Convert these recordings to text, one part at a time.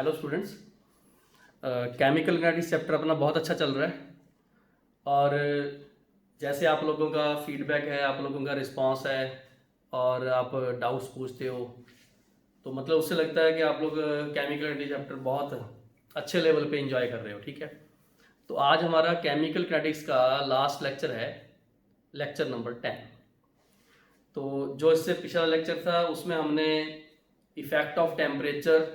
Hello students. Chemical kinetics chapter अपना बहुत अच्छा चल रहा है और जैसे आप लोगों का फीडबैक है, आप लोगों का रिस्पांस है और आप डाउट्स पूछते हो, तो मतलब उससे लगता है कि आप लोग केमिकल काइनेटिक्स चैप्टर बहुत अच्छे लेवल पे एंजॉय कर रहे हो। ठीक है, तो आज हमारा केमिकल काइनेटिक्स का लास्ट लेक्चर है, लेक्चर नंबर 10। तो जो इससे पिछला लेक्चर था उसमें हमने effect of temperature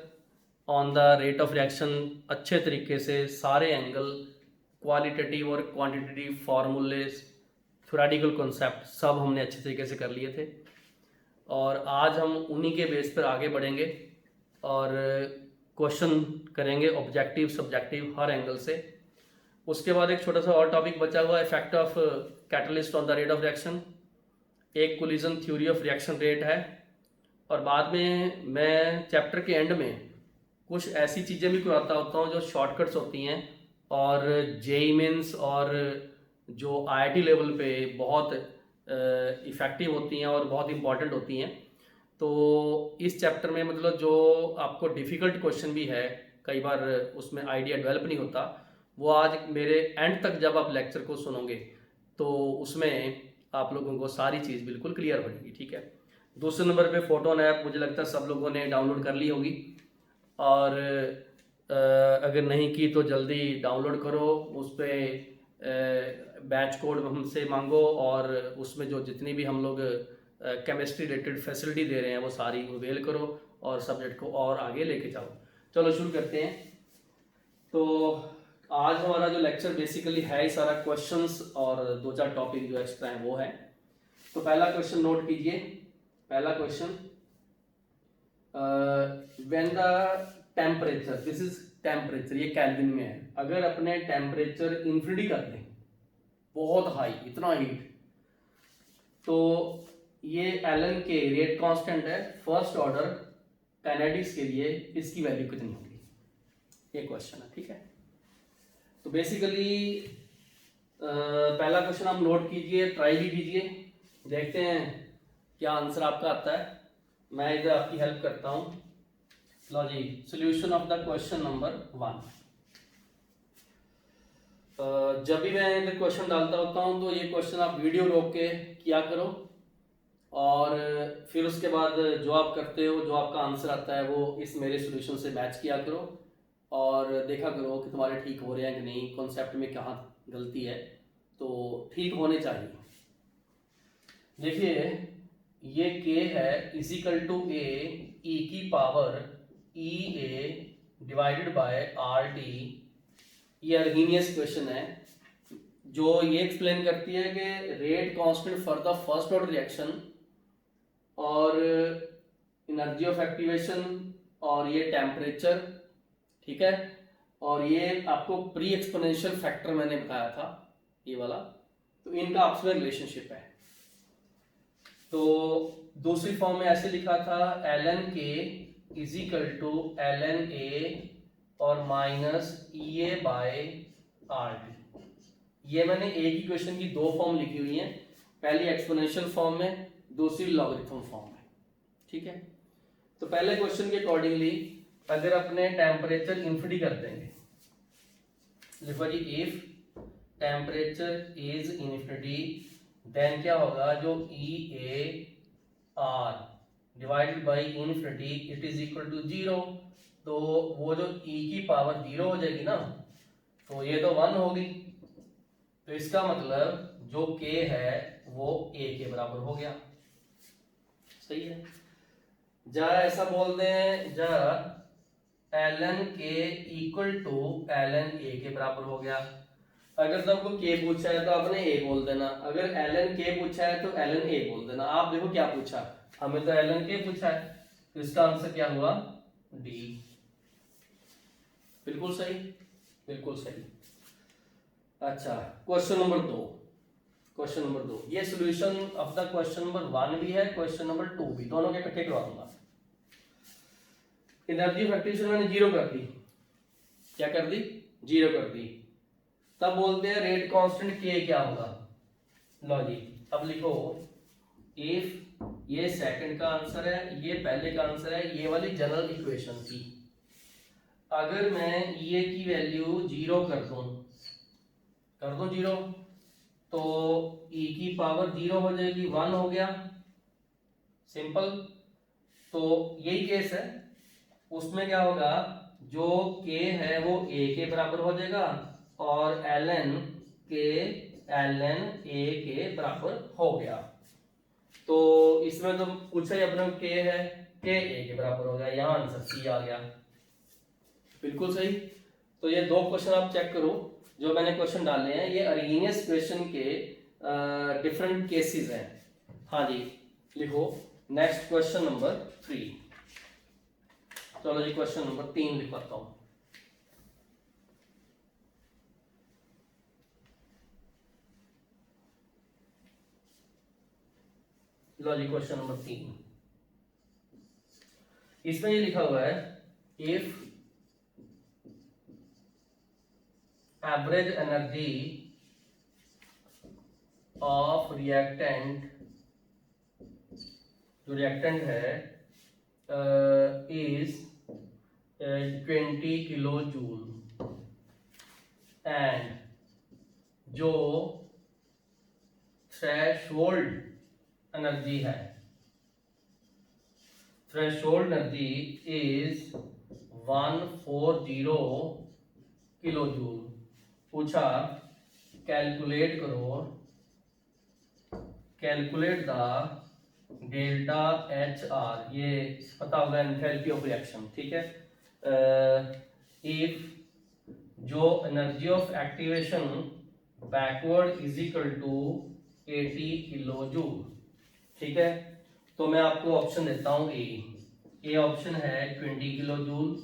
on the rate of reaction अच्छे तरीके से सारे एंगल, क्वालिटेटिव और क्वांटिटेटिव फार्मूले, थ्योरेटिकल कॉन्सेप्ट सब हमने अच्छे तरीके से कर लिए थे और आज हम उन्हीं के बेस पर आगे बढ़ेंगे और क्वेश्चन करेंगे ऑब्जेक्टिव सब्जेक्टिव हर एंगल से। उसके बाद एक छोटा सा और टॉपिक बचा हुआ है, effect of catalyst on the rate of reaction, एक collision theory of reaction rate है और बाद में मैं चैप्टर के एंड में कुछ ऐसी चीज़ें भी कराता होता हूँ जो शॉर्टकट्स होती हैं और जेई मेंस और जो आईआईटी लेवल पे बहुत इफ़ेक्टिव होती हैं और बहुत इंपॉर्टेंट होती हैं। तो इस चैप्टर में मतलब जो आपको डिफ़िकल्ट क्वेश्चन भी है, कई बार उसमें आइडिया डेवलप नहीं होता, वो आज मेरे एंड तक जब आप लेक्चर को सुनोगे तो उसमें आप लोगों को सारी चीज़ बिल्कुल क्लियर हो जाएगी। ठीक है, दूसरे नंबर पे फोटोन ऐप मुझे लगता है सब लोगों ने डाउनलोड कर ली होगी और अगर नहीं की तो जल्दी डाउनलोड करो, उस पर बैच कोड हमसे मांगो और उसमें जो जितनी भी हम लोग केमिस्ट्री रिलेटेड फैसिलिटी दे रहे हैं वो सारी अवेल करो और सब्जेक्ट को और आगे लेके जाओ। चलो शुरू करते हैं। तो आज हमारा जो लेक्चर बेसिकली है ही सारा क्वेश्चंस और दो चार टॉपिक जो एक्स्ट्रा हैं वो है। तो पहला क्वेश्चन नोट कीजिए। पहला question, when the temperature, this is temperature, ये केल्विन में है, अगर अपने टेम्परेचर इन्फिनिटी कर दें, बहुत हाई, इतना हीट, तो ये एलन के रेट कांस्टेंट है फर्स्ट ऑर्डर काइनेटिक्स के लिए, इसकी वैल्यू कितनी होगी, ये क्वेश्चन है। ठीक है, तो बेसिकली पहला क्वेश्चन आप नोट कीजिए, ट्राई भी कीजिए, देखते हैं क्या आंसर आपका आता है। मैं इधर आपकी हेल्प करता हूं। लो जी, solution of the question number 1। जब भी मैं इधर क्वेश्चन डालता होता हूं तो ये क्वेश्चन आप वीडियो रोक के किया करो और फिर उसके बाद जो आप करते हो, जो आपका आंसर आता है वो इस मेरे सॉल्यूशन से मैच किया करो और देखा करो कि तुम्हारे ठीक हो रहे हैं कि नहीं, कॉन्सेप्ट में कहाँ गलती है, तो ठीक होने चाहिए। देखिए, ये k है इजिकल टू ए ई की power E A divided bye R T. ये अर्गीनियस क्वेश्चन है जो ये एक्सप्लेन करती है कि rate constant for the first order reaction और एनर्जी ऑफ एक्टिवेशन और ये टेम्परेचर, ठीक है, और ये आपको प्री एक्सपोनेंशियल फैक्टर मैंने बताया था ये वाला, तो इनका आपस में रिलेशनशिप है। तो दूसरी फॉर्म में ऐसे लिखा था, ln k is equal to ln a और minus E A by R T. ये मैंने एक ही क्वेश्चन की दो फॉर्म लिखी हुई हैं, पहली एक्सपोनेंशियल फॉर्म में, दूसरी लॉगरिथम फॉर्म में। ठीक है, तो पहले क्वेश्चन के अकॉर्डिंगली अगर अपने टेम्परेचर इन्फिनिटी कर देंगे, लिखो जी, if temperature is infinity then क्या होगा, जो E A R divided by infinity it is equal to 0। तो वो जो e की पावर 0 हो जाएगी ना, तो ये तो 1 होगी, तो इसका मतलब जो k है वो a के बराबर हो गया। सही है, जा ऐसा बोल दें, जा ln k equal to ln a के बराबर हो गया। अगर तो आपको k पूछा है तो आपने a बोल देना, अगर ln k पूछा है तो ln a बोल देना। आप देखो क्या पूछा, हमें तो ln k पूछा है, तो इसका आंसर क्या हुआ, d। बिल्कुल सही, बिल्कुल सही। अच्छा, क्वेश्चन नंबर 2। क्वेश्चन नंबर 2, ये solution of the question number 1 भी है, क्वेश्चन नंबर 2 भी, दोनों के इकट्ठे करवा दूंगा। एनर्जी फैक्ट्रेशन मैंने 0 कर दी, क्या कर दी, 0 कर दी। तब बोलते हैं रेट कांस्टेंट k क्या होगा। लो जी, अब लिखो, इफ ये सेकंड का आंसर है, ये पहले का आंसर है, ये वाली जनरल इक्वेशन थी, अगर मैं ये की वैल्यू 0 कर दूं 0, तो e की पावर 0 हो जाएगी, 1 हो गया, सिंपल। तो यही केस है, उसमें क्या होगा, जो k है वो a के बराबर हो जाएगा और ln a के बराबर हो गया। तो इसमें तो पूछा ही अपने k है, k a के बराबर हो गया, यहाँ आंसर c आ गया, बिल्कुल सही। तो ये दो क्वेश्चन आप चेक करो जो मैंने क्वेश्चन डाले हैं, ये अरेनियस क्वेश्चन के डिफरेंट केसेस हैं। हाँ जी, लिखो नेक्स्ट क्वेश्चन नंबर 3। चलो जी क्वेश्चन नंबर 3 लिखवाता हूं। लो जी क्वेश्चन नंबर 3, इसमें ये लिखा हुआ है, if average energy of reactant, जो रिएक्टेंट है इज 20 किलो जूल एंड जो थ्रेशोल्ड एनर्जी है, threshold energy is 140 kilo joule. पूछा कैलकुलेट करो, calculate the delta H R, ये पता होगा एंथैल्पी ऑफ रिएक्शन, ठीक है। इफ जो energy of activation backward is equal to 80 kilo joule, ठीक है। तो मैं आपको ऑप्शन देता हूं, ए ऑप्शन है 20 किलो जूल,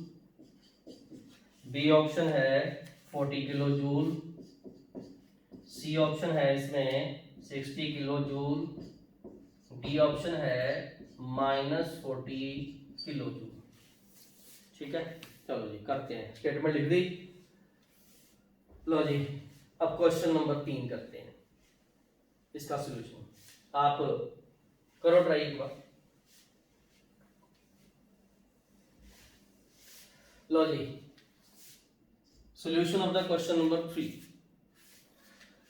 बी ऑप्शन है 40 किलो जूल, सी ऑप्शन है इसमें 60 किलो जूल, डी ऑप्शन है -40 किलो जूल, ठीक है। चलो जी करते हैं, स्टेटमेंट लिख दी। लो जी अब क्वेश्चन नंबर 3 करते हैं, इसका सॉल्यूशन आप करो ट्राई एक बार। लो जी solution of the question number 3,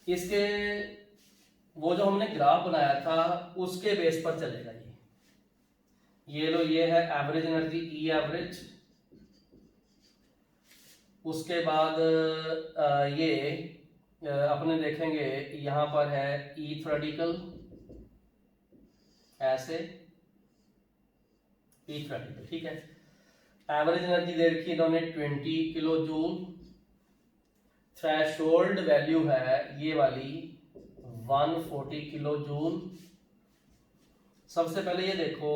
इसके वो जो हमने ग्राफ बनाया था उसके बेस पर चलेगा ये लो, ये है एवरेज एनर्जी ई एवरेज, उसके बाद ये अपने देखेंगे यहां पर है ई थ्योरेटिकल, ऐसे ई थ्योरेटिकल, ठीक है। एवरेज एनर्जी दे रखी है इन्होंने 20 किलो जूल, थ्रेशोल्ड वैल्यू है ये वाली 140 किलो जूल। सबसे पहले ये देखो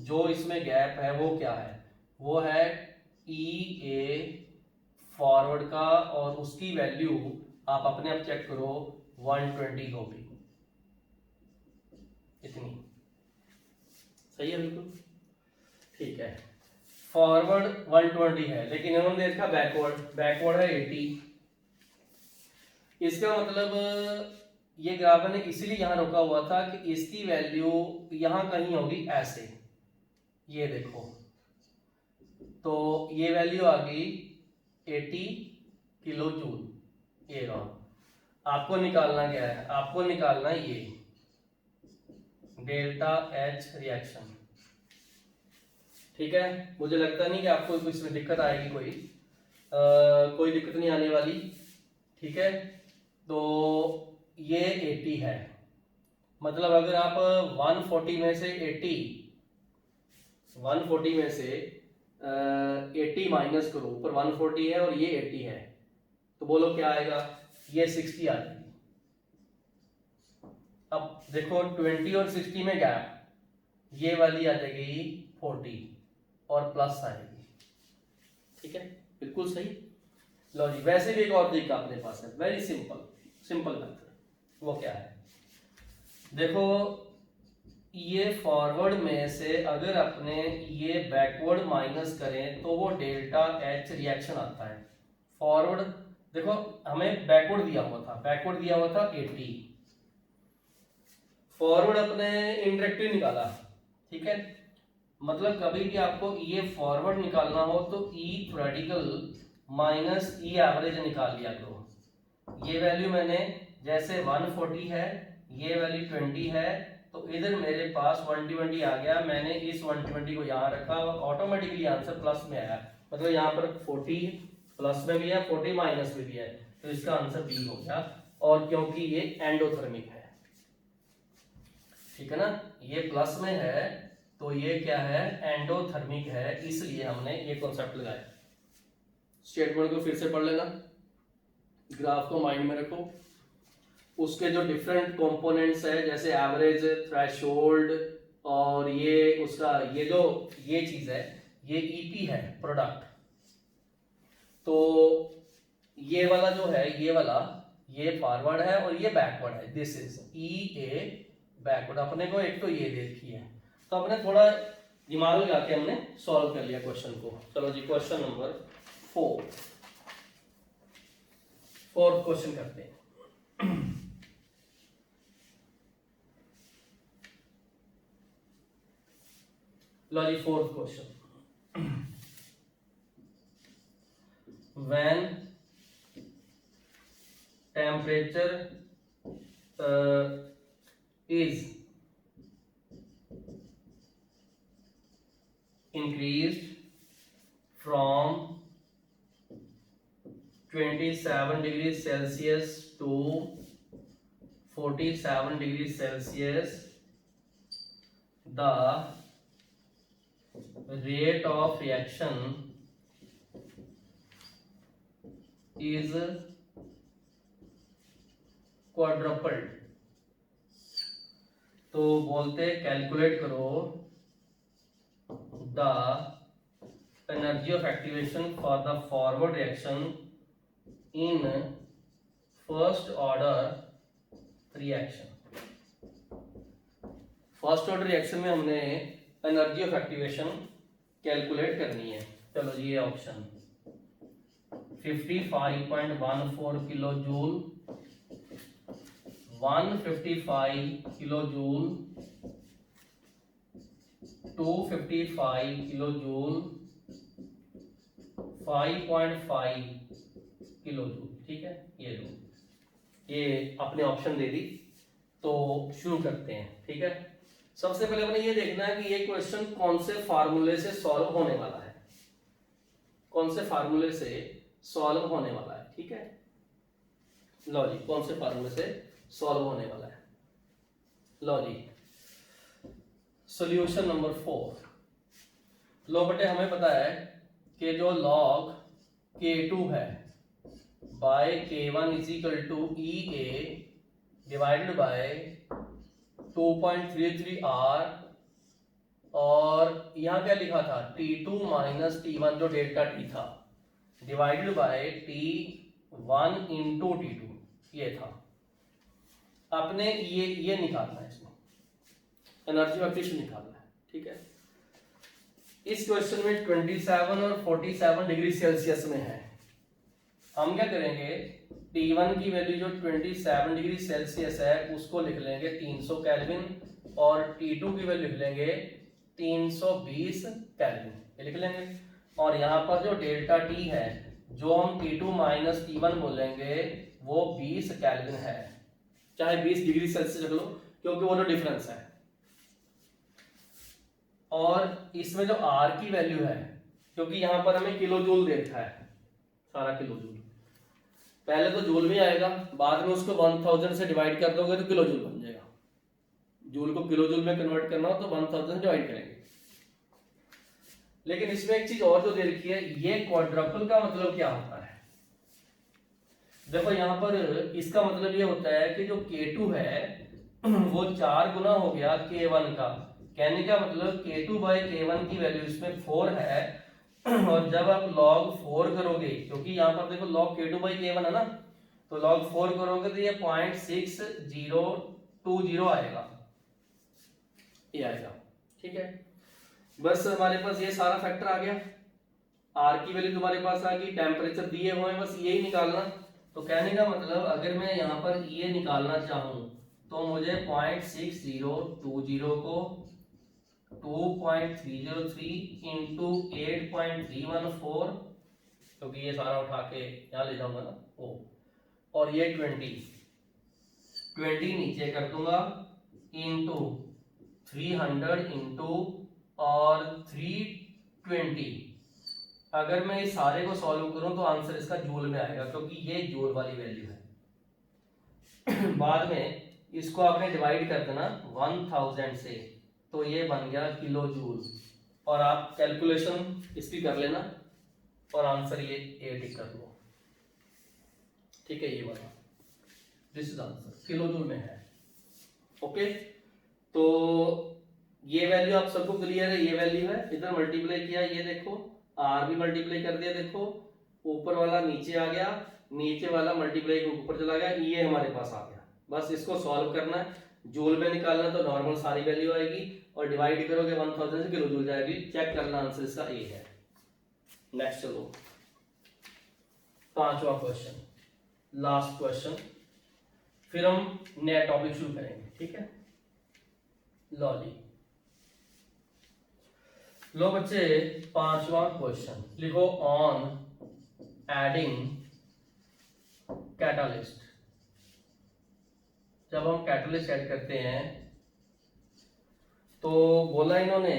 जो इसमें गैप है वो क्या है, वो है ई ए फॉरवर्ड का, और उसकी वैल्यू आप अपने आप चेक करो 120 होगी, इतनी सही है, बिल्कुल ठीक है। फॉरवर्ड 120 है, लेकिन इन्होंने देखा बैकवर्ड है 80। इसका मतलब ये ग्राफ ने इसीलिए यहां रोका हुआ था कि इसकी वैल्यू यहां कहीं होगी ऐसे, ये देखो, तो ये वैल्यू आ गई 80 किलो जूल। ये रहा, आपको निकालना क्या है, आपको निकालना ये डेल्टा एच रिएक्शन, ठीक है। मुझे लगता नहीं कि आपको इसमें दिक्कत आएगी, कोई दिक्कत नहीं आने वाली, ठीक है। तो ये 80 है, मतलब अगर आप 140 में से 80 माइनस करो, ऊपर 140 है और ये 80 है, तो बोलो क्या आएगा, ये 60 आ जाएगी। अब देखो 20 और 60 में गैप, ये वाली आ जाएगी 40 और प्लस आएगी, ठीक है, बिल्कुल सही। लो जी वैसे भी एक और तरीका अपने पास है, वेरी सिंपल मेथड, वो क्या है, देखो ये फॉरवर्ड में से अगर अपने ये बैकवर्ड माइनस करें तो वो डेल्टा एच रिएक्शन आता है। फॉरवर्ड देखो हमें बैकवर्ड दिया हुआ था 80, फॉरवर्ड अपने इंडायरेक्टली निकाला, ठीक है। मतलब कभी भी आपको ये फॉरवर्ड निकालना हो तो ई थ्योरेटिकल माइनस ई एवरेज निकाल लिया करो। ये वैल्यू मैंने जैसे 140 है, ये वैल्यू 20 है, तो इधर मेरे पास 120 आ गया, मैंने इस 120 को यहाँ रखा और ऑटोमेटिकली आंसर प्लस में आया। मतलब यहाँ पर 40 प्लस में भी है, 40 माइनस में भी है, तो इसका आंसर बी हो गया। और क्योंकि ये एंडोथर्मिक है, ठीक है ना, ये प्लस में है तो ये क्या है, एंडोथर्मिक है, इसलिए हमने ये कॉन्सेप्ट लगाया। स्टेटमेंट को फिर से पढ़ लेना, ग्राफ को माइंड में रखो, उसके जो डिफरेंट कंपोनेंट्स है जैसे एवरेज, थ्रेशोल्ड, और ये उसका ये जो ये चीज है ये ईपी है, प्रोडक्ट। तो ये वाला जो है, ये वाला ये फॉरवर्ड है और ये बैकवर्ड है, this is E A backward. अपने को एक तो ये देखी है, तो अपने थोड़ा दिमाग लगा के हमने सॉल्व कर लिया क्वेश्चन को। चलो जी क्वेश्चन नंबर 4 क्वेश्चन करते हैं। लो जी 4th question, when temperature is increased from 27 degrees Celsius to 47 degrees Celsius, the rate of reaction is quadrupled। तो बोलते कैलकुलेट करो the energy of activation for the forward reaction in first order reaction. First order reaction में हमने energy of activation calculate करनी है। चलो जी ये option 55.14 kilo joule, 155 kilo joule, 255 kilo joule, 5.5 kilo joule. ठीक है, ये दो, ये अपने ऑप्शन दे दी। तो शुरू करते हैं। ठीक है, सबसे पहले अपने ये देखना है कि ये क्वेश्चन कौन से फार्मूले से सॉल्व होने वाला है, कौन से फार्मूले से सॉल्व होने वाला है। ठीक है, लो जी कौन से फार्मूले से सॉल्व होने वाला है। लो जी सॉल्यूशन नंबर 4। लो बटे हमें पता है कि जो log K2 है by K1 is equal to E A divided by 2.33 R, और यहाँ क्या लिखा था T2 माइनस T1 जो डेल्टा T था, divided by T1 into T2 ये था। आपने ये निकालना है, इसमें एनर्जी ऑफ एक्टिवेशन निकालना है। ठीक है, इस क्वेश्चन में 27 और 47 डिग्री सेल्सियस में है। हम क्या करेंगे, T1 की वैल्यू जो 27 डिग्री सेल्सियस है उसको लिख लेंगे 300 केल्विन, और T2 की वैल्यू लिख लेंगे 320 केल्विन, ये लिख लेंगे। और यहाँ पर जो डेल्टा T है जो हम T2 माइनस T1 बोलेंगे वो 20 केल्विन है, चाहे 20 डिग्री सेल्सियस रख लो क्योंकि वो जो डिफरेंस है। और इसमें जो R की वैल्यू है, क्योंकि यहाँ पर हमें किलो जूल देखा है, सारा किलो जूल, पहले तो जूल में आएगा, बाद में उसको 1000 से डिवाइड कर दोगे तो किलो जूल बन जाएगा। जूल को किलो जूल में कन्वर्ट करना हो तो 1000 से डिवाइड करेंगे। लेकिन इसमें एक चीज और जो दे रखी है, ये क्वाड्रपल का मतलब क्या होता है। देखो यहाँ पर इसका मतलब ये होता है कि जो K2 है वो 4 गुना हो गया K1 का। कहने का मतलब K2 बाय K1 की वैल्यू इसमें 4 है, और जब आप log 4 करोगे, क्योंकि यहाँ पर देखो log K2 बाई K1 है ना, तो log 4 करोगे तो ये 0.6020 आएगा, ये आएगा। ठीक है, बस हमारे पास ये सारा फैक्टर आ गया। R की वैल्यू तुम्हारे पास आ गई, टेम्परेचर दिए हुए हैं, बस यही निकालना। तो कहने का मतलब अगर मैं यहाँ पर ये निकालना चाहूँ तो मुझे 0.6020 को 2.303 इंटू 8.314, क्योंकि ये सारा उठा के यहाँ ले जाऊंगा ना ओ, और ये 20 नीचे कर दूंगा इंटू 300 इंटू और 320। अगर मैं इस सारे को सॉल्व करूं तो आंसर इसका जूल में आएगा, क्योंकि ये जूल वाली वैल्यू है। बाद में इसको आपने डिवाइड कर देना 1000 से, तो ये बन गया किलो जूल। और आप कैलकुलेशन इसकी कर लेना और आंसर ये ए टिक कर लो। ठीक है, ये वाला this is answer kilo joule में है। ओके, तो ये वैल्यू आप सबको क्लियर है, ये वैल्यू है। इधर मल्टीप्लाई किया, ये देखो आर भी मल्टीप्लाई कर दिया, देखो ऊपर वाला नीचे आ गया, नीचे वाला मल्टीप्लाई ऊपर चला गया, ये हमारे पास आ गया। बस इसको सॉल्व करना है, जूल में निकालना तो नॉर्मल सारी वैल्यू आएगी और डिवाइड करोगे 1000 से किलो जूल जाएगी। चेक करना, आंसर इसका ए है। नेक्स्ट चलो, पांचवा क्वेश्चन, लास्ट क्वेश्चन, फिर हम नया टॉपिक शुरू करेंगे। ठीक है, लो जी, लो बच्चे, पांचवा क्वेश्चन लिखो, ऑन एडिंग कैटालिस्ट। जब हम कैटालिस्ट ऐड करते हैं तो बोला इन्होंने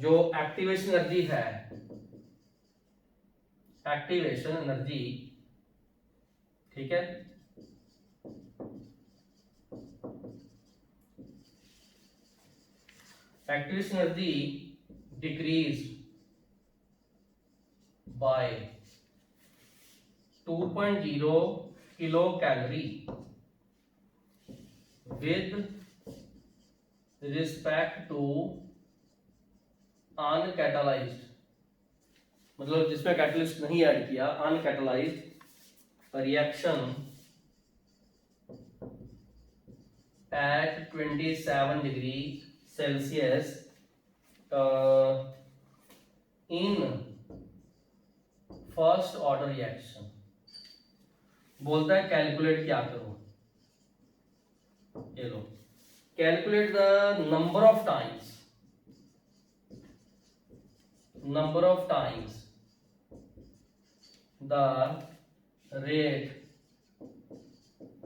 जो एक्टिवेशन एनर्जी है, एक्टिवेशन एनर्जी, ठीक है, activation energy decrease by 2.0 kilo calorie with respect to uncatalysed, मतलब जिसमें कैटलिस्ट नहीं ऐड किया, uncatalysed reaction at 27 degree Celsius in first order reaction. बोलता है कैलकुलेट क्या करो, ये लो, calculate the number of times the rate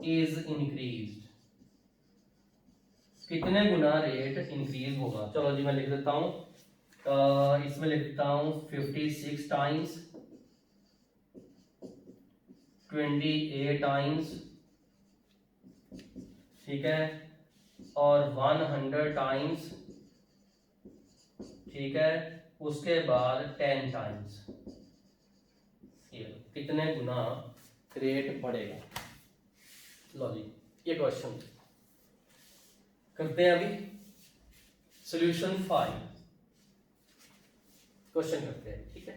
is increased. कितने गुना रेट इंक्रीज होगा। चलो जी, मैं लिख देता हूं, इसमें लिख देता हूं 56 टाइम्स, 28 टाइम्स, ठीक है, और 100 टाइम्स, ठीक है, उसके बाद 10 टाइम्स। कितने गुना रेट बढ़ेगा। लो जी, ये क्वेश्चन करते हैं अभी। सॉल्यूशन 5 क्वेश्चन करते हैं, ठीक है।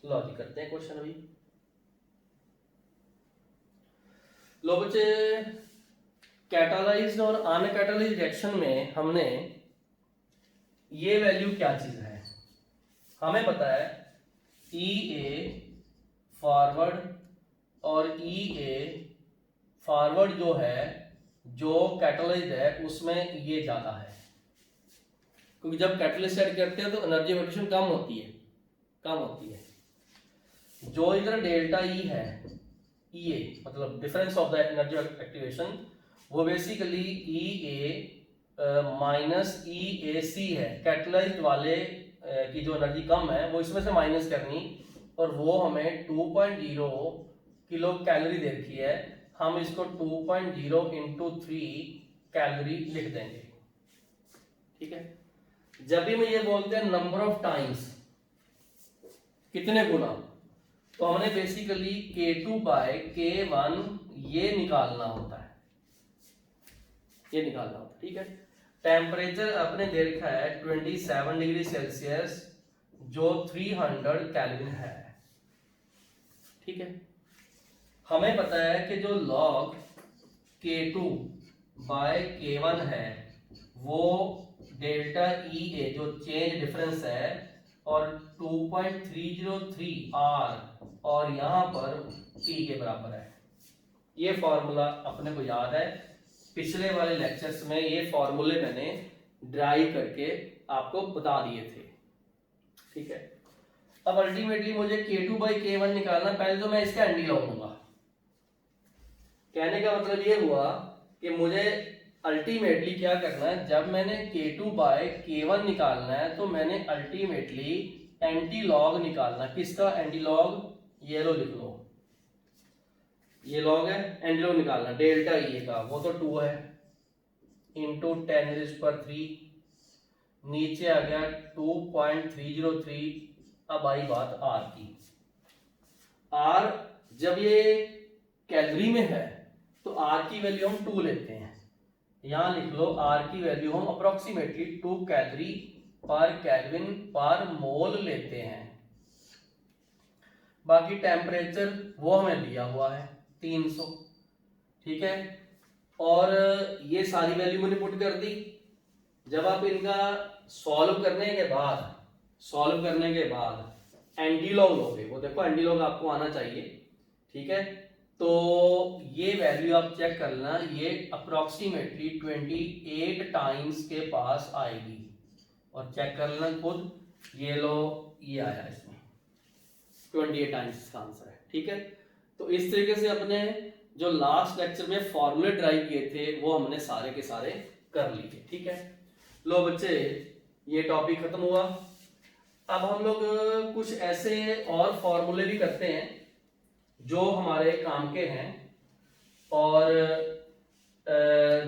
लो जी, करते हैं क्वेश्चन अभी। लो बच्चे, कैटालाइज्ड और अनकैटालाइज्ड रिएक्शन में हमने ये वैल्यू क्या चीज है, हमें पता है EA फॉरवर्ड और EA फॉरवर्ड जो है, जो कैटालाइज्ड है उसमें ये ज्यादा है, क्योंकि जब कैटालिस्ट ऐड करते हैं तो एनर्जी एवोल्यूशन कम होती है। जो इधर डेल्टा E है, EA मतलब difference of the energy activation, वो बेसिकली EA माइनस EAC है। कैटालाइज्ड वाले की जो एनर्जी कम है वो इसमें से माइनस करनी, और वो हमें 2.0 किलो कैलोरी दे रखी है। हम इसको 2.0 इंटू 3 कैलोरी लिख देंगे, ठीक है। जब भी मैं ये बोलते हैं नंबर ऑफ टाइम्स, कितने गुना, तो हमने बेसिकली K2 बाय K1 ये निकालना होता है, ठीक है। टेम्परेचर अपने दे रखा है 27 डिग्री सेल्सियस, जो 300 केल्विन है, ठीक है। हमें पता है कि जो लॉग K2 बाय K1 है वो डेल्टा EA जो चेंज डिफरेंस है, और 2.303 R और यहां पर T के बराबर है। ये फॉर्मूला अपने को याद है, पिछले वाले लेक्चर्स में ये फॉर्मूले मैंने ड्राइव करके आपको बता दिए थे, ठीक है। अब अल्टीमेटली मुझे K2/K1 निकालना, पहले तो मैं इसका एंटी लॉग लूंगा। कहने का मतलब ये हुआ कि मुझे अल्टीमेटली क्या करना है, जब मैंने K2/K1 निकालना है तो मैंने अल्टीमेटली एंटी लॉग निकालना। किसका एंटी लॉग? ये लो, लिख लो, ये लॉग है, एंटी लॉग निकालना डेल्टा E का, वो तो 2 है, इंटू 10⁻3, नीचे आ गया 2.303। अब आई बात R की। R जब ये कैलोरी में है तो R की वैल्यू हम 2 लेते हैं। यहां लिख लो, R की वैल्यू हम अप्रोक्सीमेटली 2 कैलोरी पर केल्विन पर मोल लेते हैं। बाकी टेम्परेचर वो हमें दिया हुआ है 300, ठीक है। और ये सारी वैल्यू मैंने पुट कर दी। जब आप इनका सॉल्व करने के बाद एंटीलॉग लोगे, वो देखो एंटीलॉग आपको आना चाहिए, ठीक है। तो ये वैल्यू आप चेक कर लेना, ये अप्रोक्सीमेटली 28 टाइम्स के पास आएगी, और चेक कर लेना खुद। ये लो, ये आया इसमें 28 टाइम्स का आंसर है, ठीक है। तो इस तरीके से अपने जो लास्ट लेक्चर में फॉर्मूले ड्राइव किए थे वो हमने सारे के सारे कर लिए, ठीक है। लो बच्चे, ये टॉपिक खत्म हुआ। अब हम लोग कुछ ऐसे और फॉर्मूले भी करते हैं जो हमारे काम के हैं, और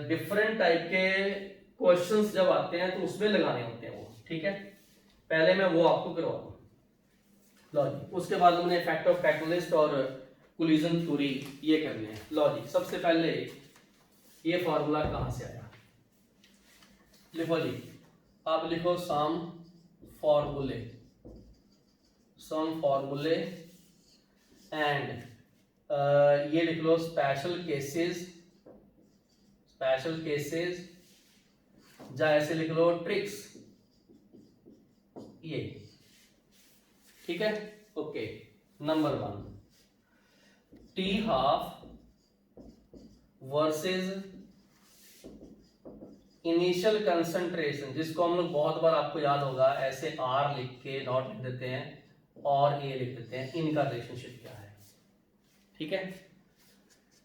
डिफरेंट टाइप के क्वेश्चंस जब आते हैं तो उसमें लगाने होते हैं वो, ठीक है। पहले मैं वो आपको करवा दूं, लॉजिक। उसके बाद हमने इफेक्ट ऑफ कैटलिस्ट और कोलिजन थ्योरी ये करने हैं। लॉजिक, सबसे पहले ये फॉर्मूला कहां से आया? लिखो जी, आप लिखो सम फॉर्मूले एंड ये लिख लो स्पेशल केसेस, या ऐसे लिख लो ट्रिक्स, ये, ठीक है। Okay, number 1, T12 versus initial concentration, जिसको हम लोग बहुत बार, आपको याद होगा, ऐसे R लिख के नॉट लिख देते हैं और A लिख देते हैं। इनका रिलेशनशिप क्या है, ठीक है।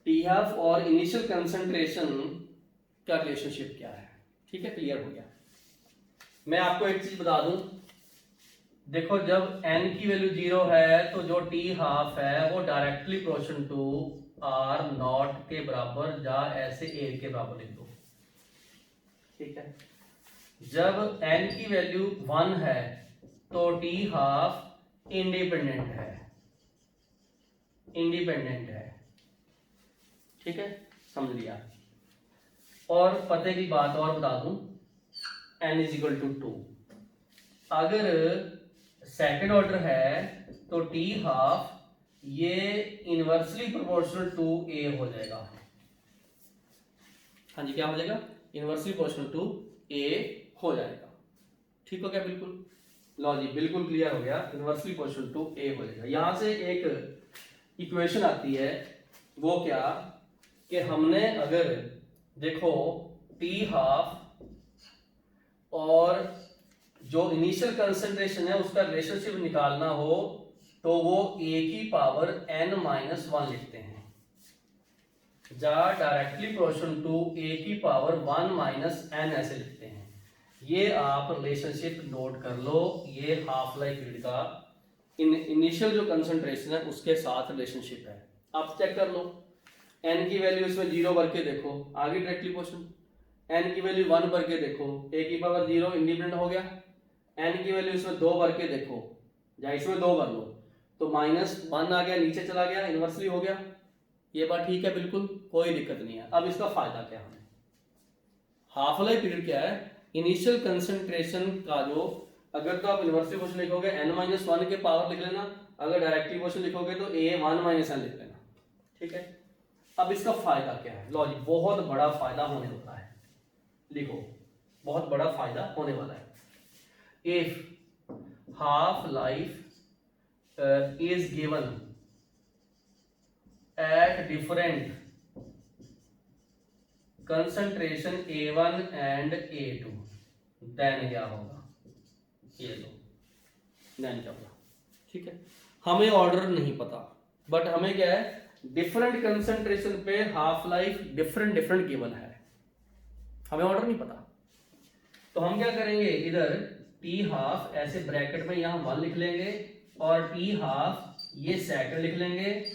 T12 और इनिशियल कंसंट्रेशन का रिलेशनशिप क्या है, ठीक है। क्लियर हो गया। मैं आपको एक चीज बता दूं, देखो जब n की वैल्यू 0 है तो जो T12 है वो डायरेक्टली प्रोपोर्शनल टू R0 के बराबर, या ऐसे A के बराबर लिख दो, ठीक है। जब n की वैल्यू 1 है तो T12 इंडिपेंडेंट है, ठीक है, समझ लिया। और पते की बात और बता दूं, n = 2। अगर सेकंड ऑर्डर है तो T12 ये इनवर्सली प्रोपोर्शनल टू A हो जाएगा। हाँ जी, क्या हो जाएगा? इनवर्सली प्रोपोर्शनल टू A हो जाएगा, ठीक हो गया? बिल्कुल, लो जी, बिल्कुल क्लियर हो गया, इनवर्सली प्रोपोर्शनल टू A हो जाएगा। यहां से एक इक्वेशन आती है, वो क्या कि हमने अगर देखो T12 और जो इनिशियल कंसंट्रेशन है उसका रिलेशनशिप निकालना हो तो वो A की पावर n-1 लिखते हैं, या डायरेक्टली प्रोपोर्शनल टू A की पावर 1 - n ऐसे लिखते हैं। ये आप रिलेशनशिप नोट कर लो, ये हाफ लाइफ पीरियड का इनिशियल जो कंसंट्रेशन है उसके साथ रिलेशनशिप है। आप चेक कर लो, n की वैल्यू इसमें 0 भर के देखो, आगे डायरेक्टली प्रोपोर्शनल। n की वैल्यू 1 भर के देखो, A की पावर 0 इंडिपेंडेंट हो गया। n की वैल्यू इसमें 2 भर के देखो, या इसमें 2 भर लो तो -1 आ गया, नीचे चला गया, इनवर्सली हो गया। ये बात ठीक है, बिल्कुल कोई दिक्कत नहीं है। अब इसका फायदा क्या है? हाफ लाइफ पीरियड क्या है? इनिशियल कंसंट्रेशन का जो, अगर तो आप इनवर्सली क्वेश्चन लिखोगे n-1 के पावर लिख लेना, अगर डायरेक्टली क्वेश्चन लिखोगे तो A 1 - n लिख लेना, ठीक है। अब इसका फायदा क्या है? लो जी, बहुत बड़ा फायदा होने वाला है, लिखो, बहुत बड़ा फायदा होने वाला है। If half life is given at different concentration A1 and A2, then क्या होगा, ये लो, देन क्या होगा। ठीक है, हमें ऑर्डर नहीं पता, बट हमें क्या है, डिफरेंट कंसंट्रेशन पे half life different different given है, हमें ऑर्डर नहीं पता। तो हम क्या करेंगे, इधर टी हाफ ऐसे ब्रैकेट में यहां 1 लिख लेंगे, और टी हाफ ये सेकंड लिख लेंगे।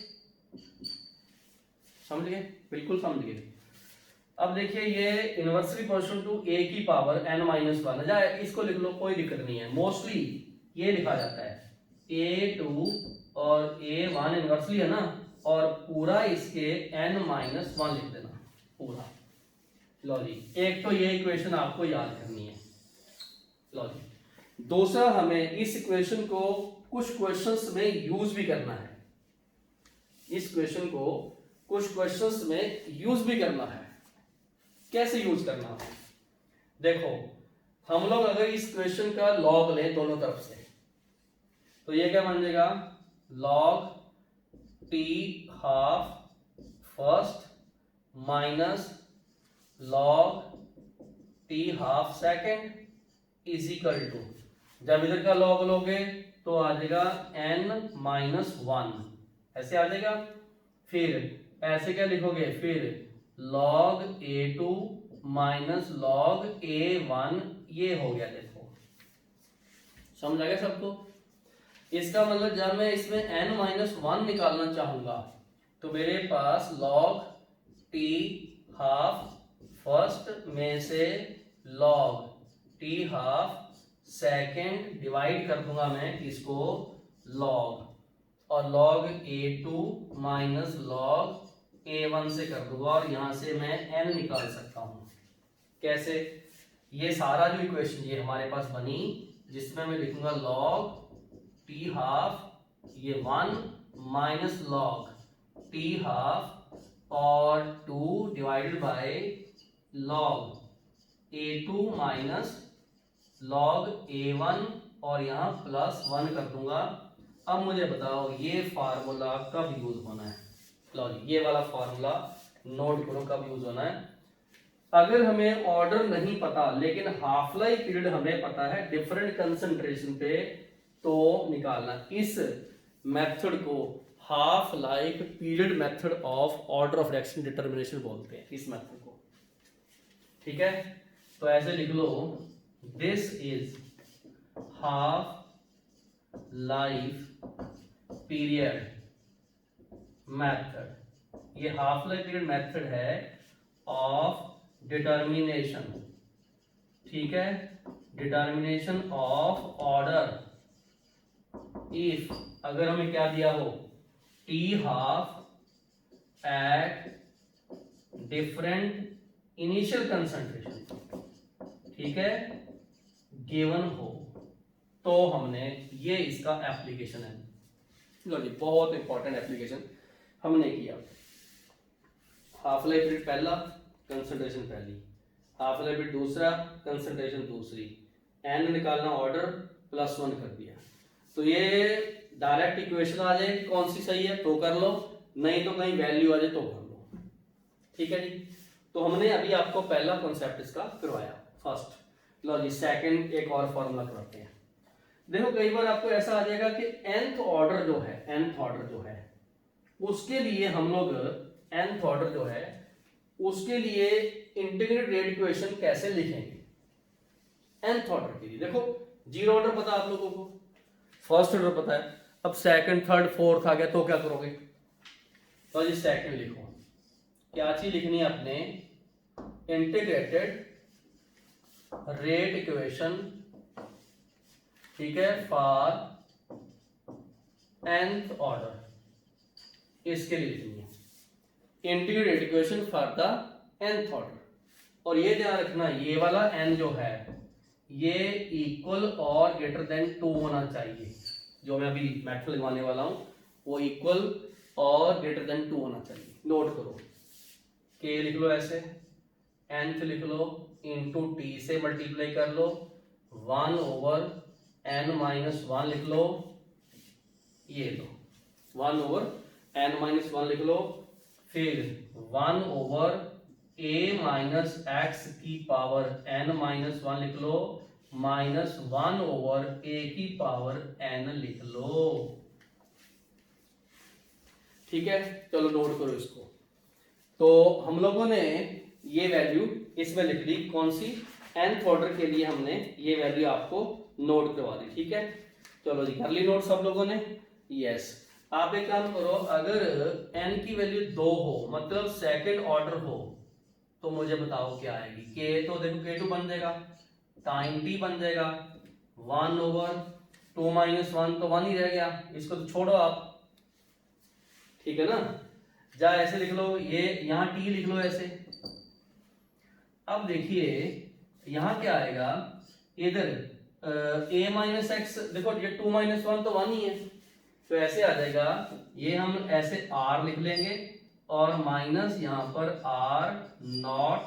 समझ गए, बिल्कुल समझ गए। अब देखिए ये इनवर्सली प्रोपोर्शनल टू a की पावर n-1 है, इसको लिख लो, कोई दिक्कत नहीं है। मोस्टली ये लिखा जाता है a2 और a1 इनवर्सली है ना, और पूरा इसके n-1 लिख देना पूरा। लो जी, एक तो ये इक्वेशन आपको याद करनी है। लो जी, दूसरा हमें इस इक्वेशन को कुछ क्वेश्चंस में यूज भी करना है, इस इक्वेशन को कुछ क्वेश्चंस में यूज भी करना है। कैसे यूज करना है, देखो हम लोग अगर इस क्वेश्चन का लॉग लें दोनों तरफ से, तो ये क्या बन जाएगा, log T half first minus log T half second is equal to, जब इधर का लॉग लोगे तो आ जाएगा n-1, ऐसे आ जाएगा। फिर ऐसे क्या लिखोगे, फिर log a2 minus log a1, ये हो गया। देखो समझ आ गया सबको। इसका मतलब जब मैं इसमें n-1 निकालना चाहूंगा तो मेरे पास log t हाफ फर्स्ट में से log t half second divide कर दूंगा मैं इसको log, और log a2 minus log a1 से कर दूंगा, और यहां से मैं n निकाल सकता हूं। कैसे, ये सारा जो इक्वेशन ये हमारे पास बनी, जिसमें मैं लिखूंगा log t हाफ ये 1 माइनस log t हाफ और 2 divided by log a2 minus log a1, और यहाँ प्लस 1 कर दूंगा। अब मुझे बताओ ये फार्मूला कब यूज होना है, लो जी ये वाला फार्मूला नोट करो कब यूज होना है। अगर हमें ऑर्डर नहीं पता लेकिन हाफ लाइफ पीरियड हमें पता है डिफरेंट कंसंट्रेशन पे, तो निकालना। इस मेथड को half life period method of order of reaction determination बोलते हैं, इस मेथड को। ठीक है, तो ऐसे लिख लो, this is half life period method, ये हाफ लाइफ पीरियड मेथड है ऑफ डिटर्मिनेशन। ठीक है, डिटर्मिनेशन ऑफ ऑर्डर इफ, अगर हमें क्या दिया हो, T half at different initial concentration, ठीक है, गिवन हो, तो हमने ये इसका एप्लीकेशन है। लो जी, बहुत इंपॉर्टेंट एप्लीकेशन हमने किया। हाफ लाइफ पीरियड पहला, कंसंट्रेशन पहली, हाफ लाइफ पीरियड दूसरा, कंसंट्रेशन दूसरी, एन निकालना ऑर्डर +1 कर दिया। तो ये डायरेक्ट इक्वेशन आ जाए कौन सी सही है तो कर लो, नहीं तो कहीं वैल्यू आ जाए तो कर लो। ठीक है जी, तो हमने अभी आपको पहला कॉन्सेप्ट इसका करवाया फर्स्ट। लो जी, सेकंड एक और फॉर्मूला करते हैं। देखो कई बार आपको ऐसा आ जाएगा कि nth ऑर्डर जो है, nth ऑर्डर जो है उसके लिए हम लोग nth ऑर्डर जो है उसके लिए इंटीग्रेटेड रेट इक्वेशन कैसे लिखेंगे nth ऑर्डर के लिए। देखो जीरो ऑर्डर पता आप लोगों को, फर्स्ट ऑर्डर पता है, अब सेकंड थर्ड फोर्थ आ गया तो क्या करोगे, तो जी सेकंड लिखो। क्या चीज लिखनी है अपने, इंटीग्रेटेड रेट इक्वेशन, ठीक है, फॉर nth ऑर्डर, इसके लिए लिखनी है integrated equation for the nth order. और ये ध्यान रखना, ये वाला n जो है ये इक्वल और ग्रेटर देन 2 होना चाहिए। जो मैं अभी मेथड लगवाने वाला हूं वो इक्वल और ग्रेटर देन 2 होना चाहिए। नोट करो, k लिख लो ऐसे, nth लिख लो, इंटू t से मल्टीप्लाई कर लो, 1/n-1 लिख लो, ये लो 1/n-1 लिख लो, फिर 1/n a माइनस एक्स की पावर n माइनस वन लिख लो, माइनस वन ओवर a की पावर n लिख लो। ठीक है, चलो नोट करो इसको। तो हम लोगों ने ये वैल्यू इसमें लिख ली, कौन सी, nth ऑर्डर के लिए हमने ये वैल्यू आपको नोट करवा दी। ठीक है, चलो जी कर ली नोट सब लोगों ने। यस, आप एक काम करो, अगर n की वैल्यू 2 हो, मतलब सेकंड ऑर्डर हो, तो मुझे बताओ क्या आएगी। k तो देखो k2 बन जाएगा, टाइम t बन जाएगा, 1 ओवर 2 माइनस 1 तो 1 ही रह गया, इसको तो छोड़ो आप। ठीक है ना, जा ऐसे लिख लो, ये यहाँ t लिख लो ऐसे। अब देखिए यहाँ क्या आएगा, इधर a माइनस एक्स, देखो ये 2 माइनस 1 तो 1 ही है, तो ऐसे आ जाएगा, ये हम ऐसे r लिख लेंगे और माइनस यहाँ पर r नॉट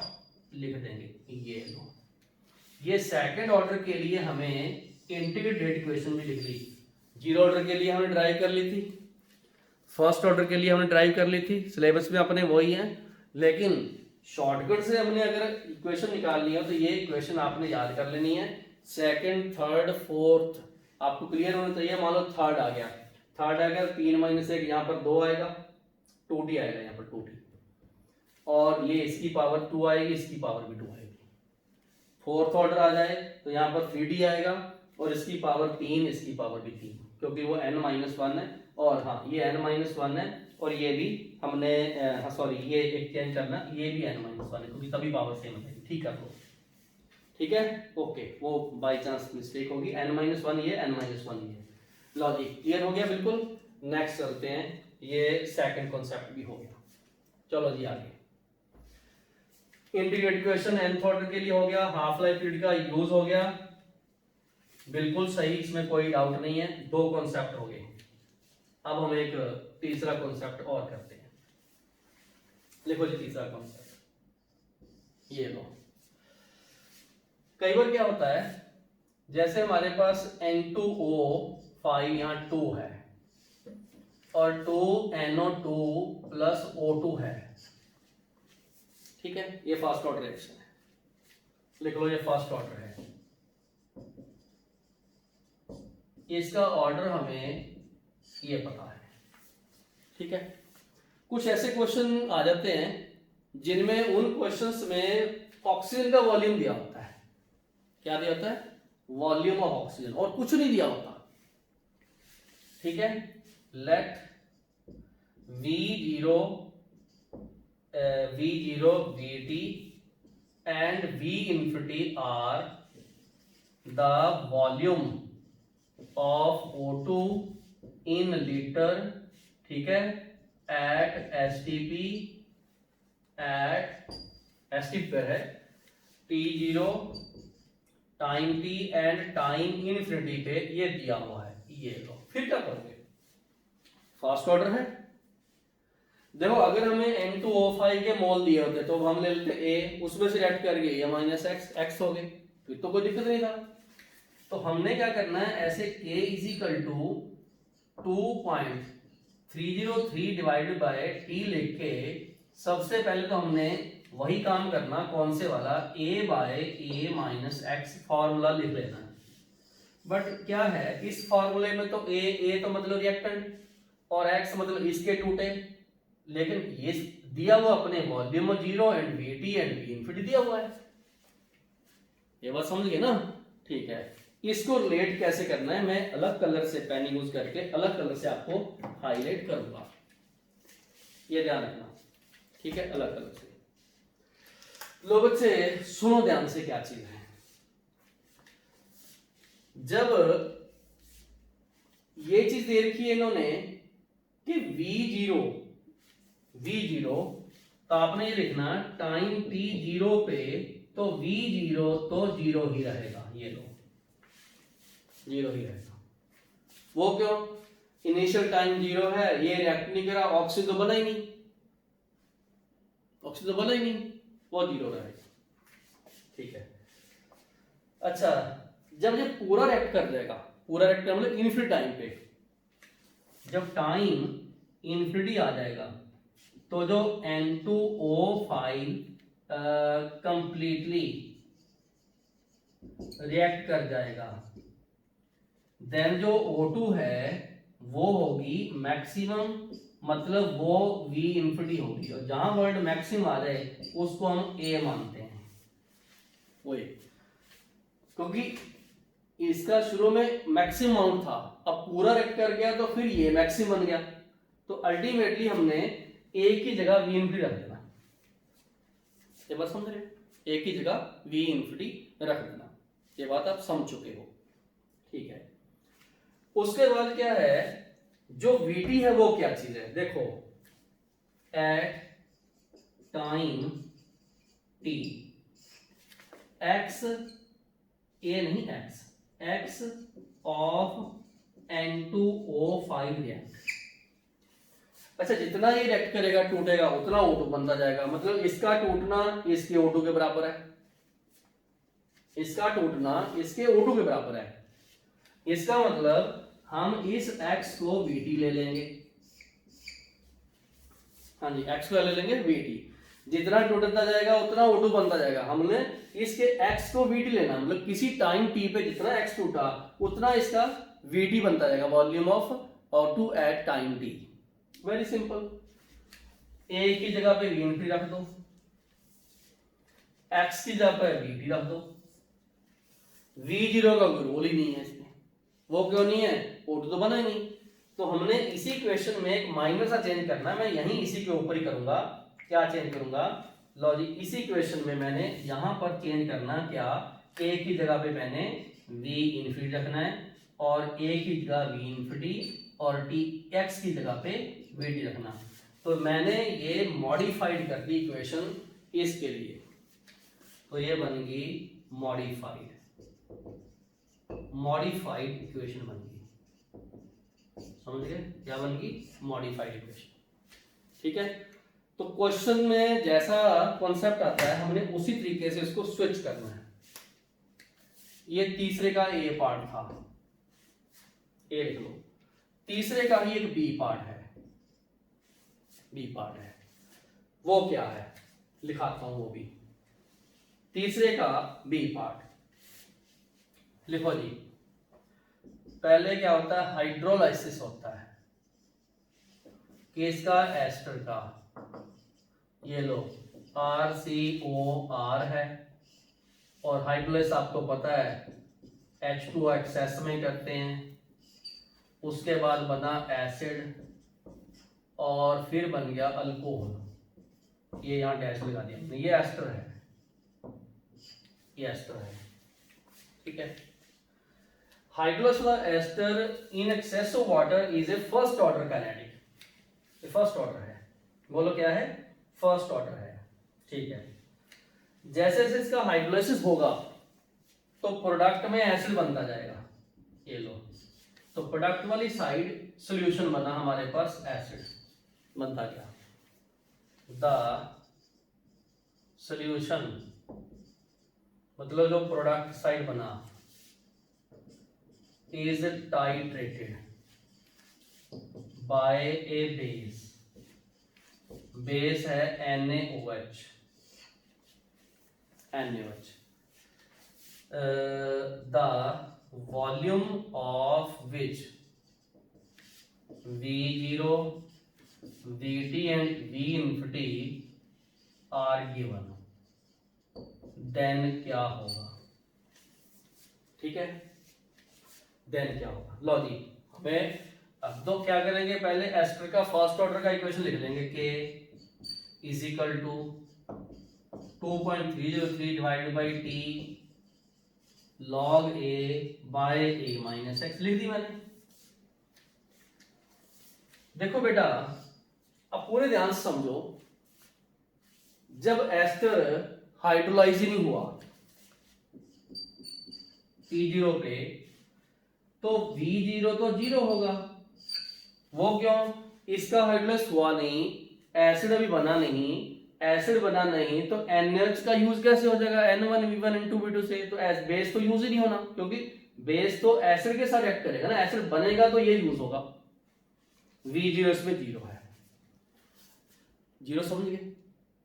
लिख देंगे। ये लो, ये सेकंड ऑर्डर के लिए हमें इंटीग्रेटेड इक्वेशन भी लिख ली। जीरो ऑर्डर के लिए हमने ड्राइव कर ली थी, फर्स्ट ऑर्डर के लिए हमने ड्राइव कर ली थी, सिलेबस में अपने वही है, लेकिन शॉर्टकट से हमने अगर इक्वेशन निकालनी है तो ये इक्वेशन आपने याद कर लेनी है। सेकंड, थर्ड, फोर्थ आपको क्लियर होना चाहिए। मान लो थर्ड आ गया, 3 माइनस 1 यहाँ पर 2 आएगा, 2t आएगा यहाँ पर 2t, और ये इसकी पावर 2 आएगी, इसकी पावर भी 2 आएगी। फोर्थ ऑर्डर आ जाए तो यहाँ पर 3d आएगा, और इसकी पावर 3, इसकी पावर भी 3, क्योंकि वो n माइनस 1 है, और हाँ ये n माइनस 1 है, और ये भी हमने सॉरी ये एक चेंज करना, ये भी n माइनस 1 है, क्योंकि तभी पावर सेम है। ठीक है, ठीक है, ओके, वो बाय चांस मिस्टेक होगी, n माइनस 1 ये, n माइनस 1 ये। लॉजिक क्लियर हो गया बिल्कुल। नेक्स्ट चलते हैं, ये सेकंड कॉन्सेप्ट भी हो गया। चलो जी आगे, इंटीग्रेटेड इक्वेशन nth ऑर्डर के लिए हो गया, हाफ लाइफ पीरियड का यूज हो गया, बिल्कुल सही, इसमें कोई डाउट नहीं है। 2 कॉन्सेप्ट हो गए। अब हम एक तीसरा कॉन्सेप्ट और करते हैं। लिखो जी तीसरा कॉन्सेप्ट, ये लो। कई बार क्या होता है, जैसे हमारे पास N2O5 यहाँ 2 है, और 2NO2 प्लस O2 है। ठीक है, ये फर्स्ट ऑर्डर रिएक्शन है, लिख लो ये फर्स्ट ऑर्डर है। इसका ऑर्डर हमें ये पता है। ठीक है, कुछ ऐसे क्वेश्चन आ जाते हैं जिनमें उन क्वेश्चंस में ऑक्सीजन का वॉल्यूम दिया होता है। क्या दिया होता है? वॉल्यूम ऑफ ऑक्सीजन, और कुछ नहीं दिया होता। ठीक है, late V0 VT and V infinity are the volume of O2 in liter, ठीक है, at STP पर है T0 time t and time infinity पे ये दिया हुआ है। ये लो, फिर क्या करोगे? फर्स्ट ऑर्डर है। देखो अगर हमें N2O5 के मोल दिए होते तो हम ले लेते A, उसमें से रिएक्ट कर गए, ये माइनस x हो गए, फिर तो कोई दिक्कत नहीं था। तो हमने क्या करना है, ऐसे K is equal to 2.303 divided by T लिख के सबसे पहले तो हमने वही काम करना, कौन से वाला, A by A minus X formula लिख लेना है। बट क्या है, इस फॉर्मूले में तो A तो मतलब रिएक्टेंट और x मतलब इसके टूटे, लेकिन ये दिया हुआ अपने volume 0 and VT and V infinity दिया हुआ है। ये बात समझ गए ना? ठीक है, इसको रिलेट कैसे करना है, मैं अलग कलर से पेन यूज करके अलग कलर से आपको हाईलाइट करूंगा, ये ध्यान रखना। ठीक है, अलग कलर से। लो बच्चे सुनो ध्यान से क्या चीज है। जब ये चीज दे रखी है इन्होंने कि V0 तो आपने ये लिखना टाइम t0 पे तो V0 तो 0 ही रहेगा। ये लो 0 ही रहेगा। वो क्यों? इनिशियल टाइम 0 है, ये रिएक्ट नहीं करा, ऑक्सीजन तो बना ही नहीं, ऑक्सीजन तो बना ही नहीं, वो 0 रहेगा। ठीक है, अच्छा जब ये पूरा रिएक्ट कर जाएगा, पूरा रिएक्ट कर मतलब इन्फिनिटी टाइम पे, जब टाइम इन्फिनिटी आ जाएगा तो जो N2O5 कंप्लीटली रिएक्ट कर जाएगा, देन जो O2 है वो होगी मैक्सिमम, मतलब वो V इंफिनिटी होगी, और जहां वर्ड मैक्सिमम आ जाए उसको हम A मानते हैं। वो क्योंकि इसका शुरू में मैक्सिमम अमाउंट था, अब पूरा रिएक्ट कर गया तो फिर ये मैक्सिमम बन गया, तो अल्टीमेटली हमने A की जगह V इंफिनिटी रख देना। ये बात समझ रहे हो? A की जगह V इंफिनिटी रख देना, ये बात आप समझ चुके हो, ठीक है। उसके बाद क्या है, जो VT है वो क्या चीज है, देखो एट टाइम T x, ए नहीं x ऑफ N2O5 रिएक्ट। अच्छा, जितना ये रिएक्ट करेगा टूटेगा उतना O2 बनता जाएगा, मतलब इसका टूटना इसके O2 के बराबर है, इसका टूटना इसके O2 के बराबर है। इसका मतलब हम इस x को VT ले लेंगे, हाँ जी x को ले लेंगे VT, जितना टूटता जाएगा उतना O2 बनता जाएगा। हमने इसके x को VT लेना, मतलब किसी टाइम t पे जितना x टूटा उतना इसका VT बनता जाएगा, volume of O2 at time t। Very simple, A की जगह पे V इंफिनिटी रख दो, x की जगह पे VT रख दो। V0 का कोई रोल ही नहीं है इसमें, वो क्यों नहीं है, O2 तो बना ही नहीं। तो हमने इसी क्वेश्चन में एक माइनर सा चेंज करना है, मैं यहीं इसी के ऊपर ही करूंगा। क्या चेंज करूंगा, लो जी, इसी क्वेश्चन में मैंने यहां पर चेंज करना क्या, A की जगह पे मैंने V इंफिनिटी रखना है, और A की जगह V इंफिनिटी और x की जगह पे VT रखना। तो मैंने ये मॉडिफाइड कर दी इक्वेशन इसके लिए, तो ये बन गई मॉडिफाइड इक्वेशन बन गई, समझ गए, क्या बन गई, मॉडिफाइड इक्वेशन, ठीक है। तो क्वेश्चन में जैसा कॉन्सेप्ट आता है हमने उसी तरीके से इसको स्विच करना है। ये तीसरे का ए पार्ट था, ए लिख लो, तीसरे का ही एक बी पार्ट है, वो क्या है लिखाता हूं, वो भी तीसरे का बी पार्ट लिखो जी। पहले क्या होता है, हाइड्रोलाइसिस होता है, किसका, एस्टर का, ये लो RCOR है, और हाइड्रोलाइसिस आपको पता है H2O एक्सेस में करते हैं, उसके बाद बना एसिड और फिर बन गया अल्कोहल। ये यहां डैश लगा दिया हमने, ये एस्टर है, ये एस्टर है, ठीक है। Hydrolysis ester in excess of water is a first order kinetic, ये फर्स्ट ऑर्डर है, बोलो क्या है, फर्स्ट ऑर्डर है, ठीक है। जैसे जैसे इसका हाइड्रोलाइसिस होगा तो प्रोडक्ट में एसिड बनता जाएगा, ये लो, तो प्रोडक्ट वाली साइड सॉल्यूशन बना हमारे पास एसिड बनता गया, द सॉल्यूशन मतलब जो प्रोडक्ट साइड बना is titrated by a base, base है NaOH, the volume of which V0, VT and V infinity are given, then क्या होगा, ठीक है, देन क्या होगा। लो जी, हमें अब तो क्या करेंगे, पहले एस्टर का फर्स्ट ऑर्डर का इक्वेशन लिख लेंगे, K is equal to 2.303 divided by T log A by A minus x लिख दी मैंने। देखो बेटा, अब पूरे ध्यान से समझो, जब एस्टर हाइड्रोलाइज ही नहीं हुआ T0 पे, तो V0 तो 0 होगा, वो क्यों, इसका हाइड्रोलाइज हुआ नहीं, एसिड अभी बना नहीं, एसिड बना नहीं तो NH का यूज कैसे हो जाएगा, N1 V1 N2 V2 से, तो बेस तो यूज ही नहीं होना, क्योंकि बेस तो एसिड के साथ रिएक्ट करेगा ना, एसिड बनेगा तो ये यूज होगा। V0 इसमें 0 है, 0 समझ गए,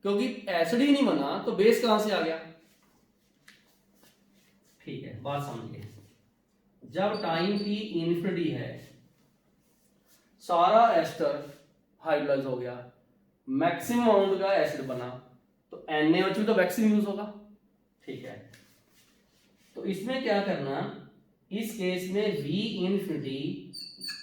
क्योंकि एसिड ही नहीं बना तो बेस कहां से आ गया। ठीक है, बात समझिए। जब टाइम t इन्फिनिटी है, सारा एस्टर हाइड्रोलाइज हो गया, मैक्सिमम अमाउंट का एसिड बना, तो NaOH भी तो मैक्सिमम यूज होगा। ठीक है, तो इसमें क्या करना, इस केस में V इन्फिनिटी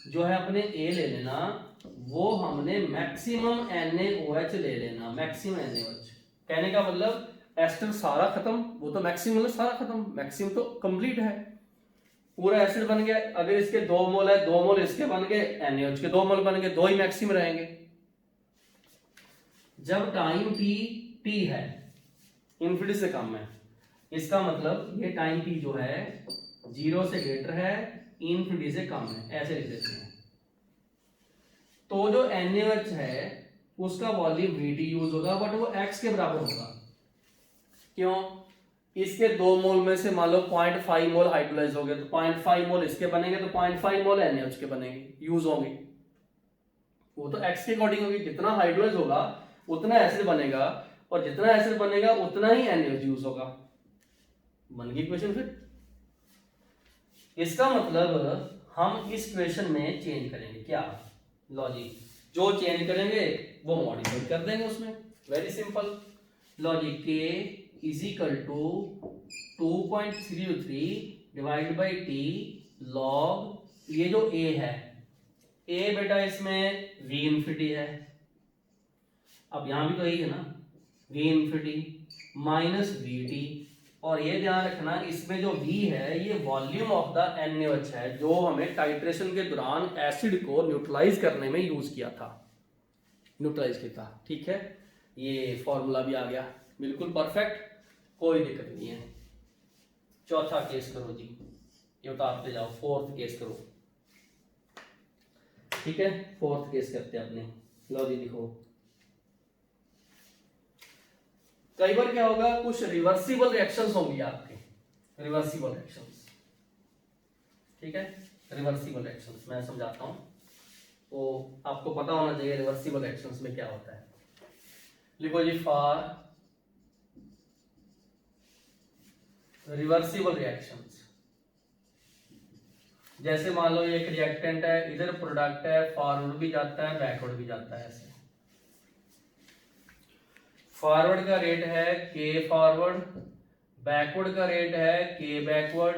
जो है अपने A ले लेना, वो हमने मैक्सिमम NaOH ले लेना, मैक्सिमम NaOH। कहने का मतलब एस्टर सारा खत्म, वो तो मैक्सिमम मतलब सारा खत्म, मैक्सिमम तो कंप्लीट है, पूरा एसिड बन गया। अगर इसके 2 मोल है, 2 मोल इसके बन गए, NaOH के 2 मोल बन गए, 2 ही मैक्सिमम रहेंगे। जब टाइम t है, इन्फिनिटी से कम है, इसका मतलब ये टाइम t जो है 0 से ग्रेटर है, इन्फिनिटी से कम है, ऐसे लिख देते हैं। तो जो NaOH है उसका वॉल्यूम Vt यूज होगा, बट वो x के बराबर होगा। क्यों? इसके 2 मोल में से मान लो 0.5 मोल हाइड्रोलाइज हो गए, तो 0.5 मोल इसके बनेंगे, तो 0.5 मोल NaOH के बनेंगे, यूज होंगे। वो तो x के अकॉर्डिंग होगी, जितना हाइड्रोलाइज होगा उतना एसिड बनेगा, और जितना एसिड बनेगा उतना ही NaOH यूज होगा। बन गई इक्वेशन फिर। इसका मतलब हम इस इक्वेशन में चेंज करेंगे, क्या लॉजिक, जो चेंज करेंगे वो मॉडिफाई कर देंगे उसमें, very simple. Logic k is equal to 2.3 divide by t log, ये जो a है, a बेटा इसमें v इन्फिनिटी है, अब यहां भी तो यही है ना, v इन्फिनिटी माइनस vt, और ये ध्यान रखना इसमें जो v है ये वॉल्यूम ऑफ द NaOH है, जो हमें टाइट्रेशन के दौरान एसिड को न्यूट्रलाइज करने में यूज किया था, न्यूट्रलाइज किया था। ठीक है, ये फॉर्मूला भी आ गया, बिल्कुल परफेक्ट, कोई दिक्कत नहीं है। चौथा केस करो जी, ये उतारते जाओ, फोर्थ केस करो। ठीक है, फोर्थ केस करते हैं अपने। लो जी देखो, कई बार क्या होगा, कुछ रिवर्सिबल रिएक्शंस होंगी आपके, रिवर्सिबल रिएक्शंस। ठीक है, रिवर्सिबल रिएक्शंस मैं समझाता हूं, तो आपको पता होना चाहिए रिवर्सिबल रिएक्शंस में क्या होता है। लिखो जी, फॉर रिवर्सिबल रिएक्शंस, जैसे मान लो ये एक रिएक्टेंट है, इधर प्रोडक्ट है, फॉरवर्ड भी जाता है, बैकवर्ड भी जाता है। ऐसे फॉरवर्ड का रेट है k फॉरवर्ड, बैकवर्ड का रेट है k बैकवर्ड।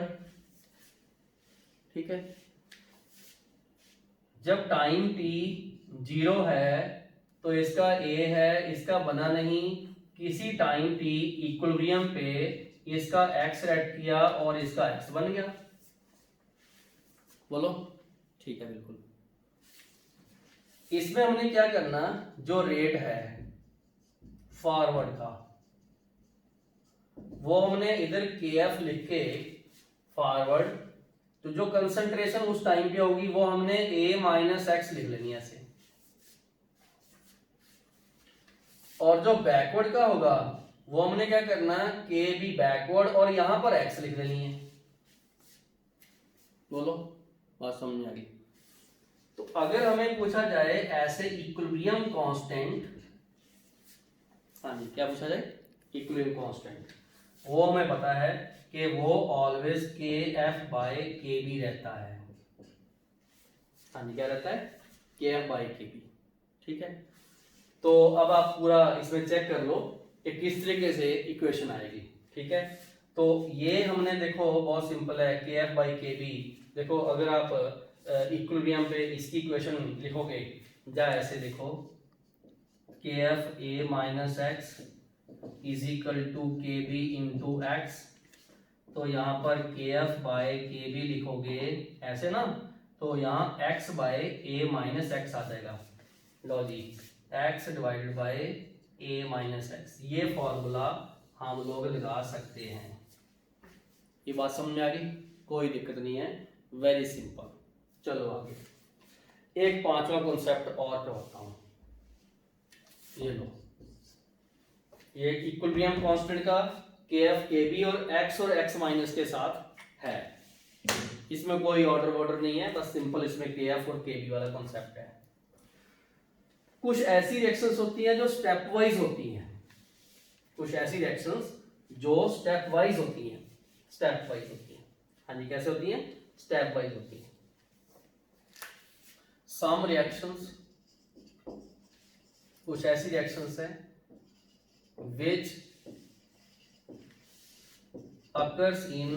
ठीक है, जब टाइम t 0 है तो इसका a है, इसका बना नहीं, किसी टाइम t इक्विलिब्रियम पे इसका x रेट किया और इसका x बन गया। बोलो, ठीक है, बिल्कुल। इसमें हमने क्या करना, जो रेट है फॉरवर्ड का, वो हमने इधर kf लिख के फॉरवर्ड, तो जो कंसंट्रेशन उस टाइम पे होगी वो हमने a माइनस एक्स लिख लेनी है ऐसे, और जो बैकवर्ड का होगा वो हमने क्या करना, k भी बैकवर्ड और यहां पर x लिख लेनी है। बोलो, बात समझ आ गई? तो अगर हमें पूछा जाए ऐसे इक्विलिब्रियम कांस्टेंट, हाँ जी, क्या पूछा जाए, इक्विलिब्रियम कांस्टेंट, वो हमें पता है कि वो ऑलवेज kf बाय kb रहता है। हाँ जी, क्या रहता है, kf बाय kb। ठीक है, तो अब आप पूरा इसमें चेक कर लो कि किस तरीके से इक्वेशन आएगी। ठीक है, तो ये हमने देखो बहुत सिंपल है, kf बाई kb। देखो अगर आप इक्विलिब्रियम पे इसकी इक्वेशन लिखोगे, जा ऐसे देखो, kf a minus X is equal to kb into X, तो यहाँ पर kf बाय kb लिखोगे ऐसे ना, तो यहाँ x by a minus x आ जाएगा। लो जी, x divided by a minus x, ये फॉर्मूला हम लोग लगा सकते हैं। ये बात समझ में आ गई? कोई दिक्कत नहीं है, वेरी सिंपल। चलो आगे, एक पांचवा कॉन्सेप्ट और करवाता हूं। ये लो, ये इक्विलिब्रियम कांस्टेंट का kf kb और x माइनस के साथ है, इसमें कोई ऑर्डर नहीं है, बस सिंपल इसमें kf और kb वाला कॉन्सेप्ट है। कुछ ऐसी रिएक्शंस होती हैं जो स्टेप वाइज होती हैं, कुछ ऐसी रिएक्शंस जो स्टेप वाइज होती हैं, स्टेप वाइज होती हैं। हाँ जी, कैसे होती हैं? स्टेप वाइज होती हैं। सम रिएक्शंस, कुछ ऐसी रिएक्शंस हैं which occurs in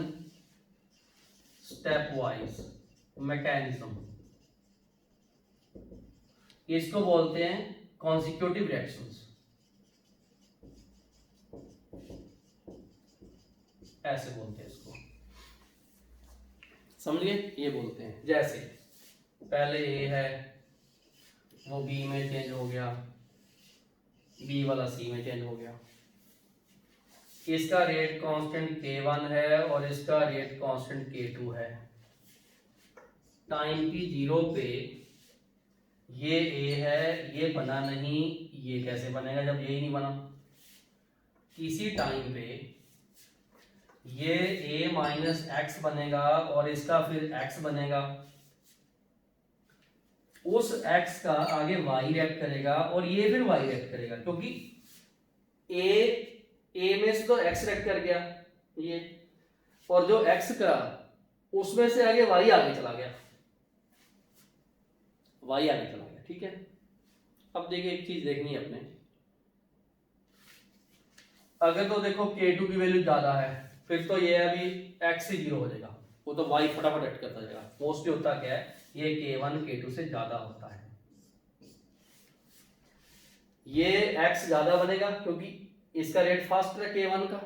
stepwise mechanism, इसको बोलते हैं consecutive reactions, ऐसे बोलते हैं इसको, समझ गए? ये बोलते हैं जैसे पहले ए है वो बी में चेंज हो गया, बी वाला सी में चेंज हो गया, इसका रेट कांस्टेंट K1 है और इसका रेट कांस्टेंट K2 है। टाइम की जीरो पे ये A है, ये बना नहीं, ये कैसे बनेगा जब ये ही नहीं बना? किसी टाइम पे ये A माइनस एक्स बनेगा और इसका फिर x बनेगा, उस x का आगे y रिएक्ट करेगा और ये फिर y रिएक्ट करेगा, क्योंकि A में से तो x रिएक्ट कर गया ये, और जो x का उसमें से आगे y आगे चला गया, y आगे चला गया। ठीक है, अब देखिए एक चीज देखनी है अपने, अगर तो देखो K2 की वैल्यू ज्यादा है फिर तो ये अभी x से 0 हो जाएगा, वो तो y फटाफट ऐड करता जाएगा। मोस्टली होता क्या है, ये K1 K2 से ज्यादा होता है, ये x ज्यादा बनेगा क्योंकि इसका रेट फास्ट है K1 का,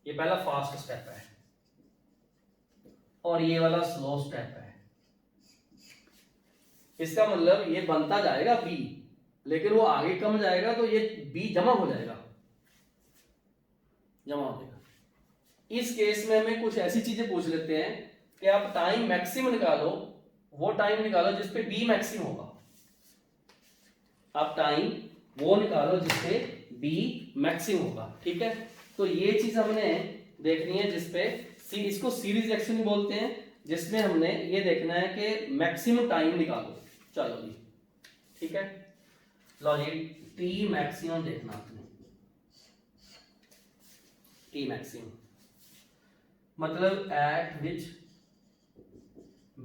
ये पहला फास्ट स्टेप है और ये वाला स्लो स्टेप है। इसका मतलब ये बनता जाएगा B, लेकिन वो आगे कम जाएगा तो ये B जमा हो जाएगा, जमा हो जाएगा। इस केस में हमें कुछ ऐसी चीजें पूछ लेते हैं कि आप टाइम मैक्सिमम निकालो, वो टाइम निकालो जिसपे B मैक्सिमम होगा, आप टाइम वो निकालो जिसपे B मैक्सिमम होगा। ठीक है, तो ये चीज हमने देखनी है जिसपे इसको सीरीज रिएक्शन भी बोलते हैं, जिसमें हमने ये देखना है कि मैक्सिमम टाइम निकालो। चलो जी, ठीक है, लो जी, टी मैक्सिमम देखना आपने, टी मैक्सिमम मतलब at which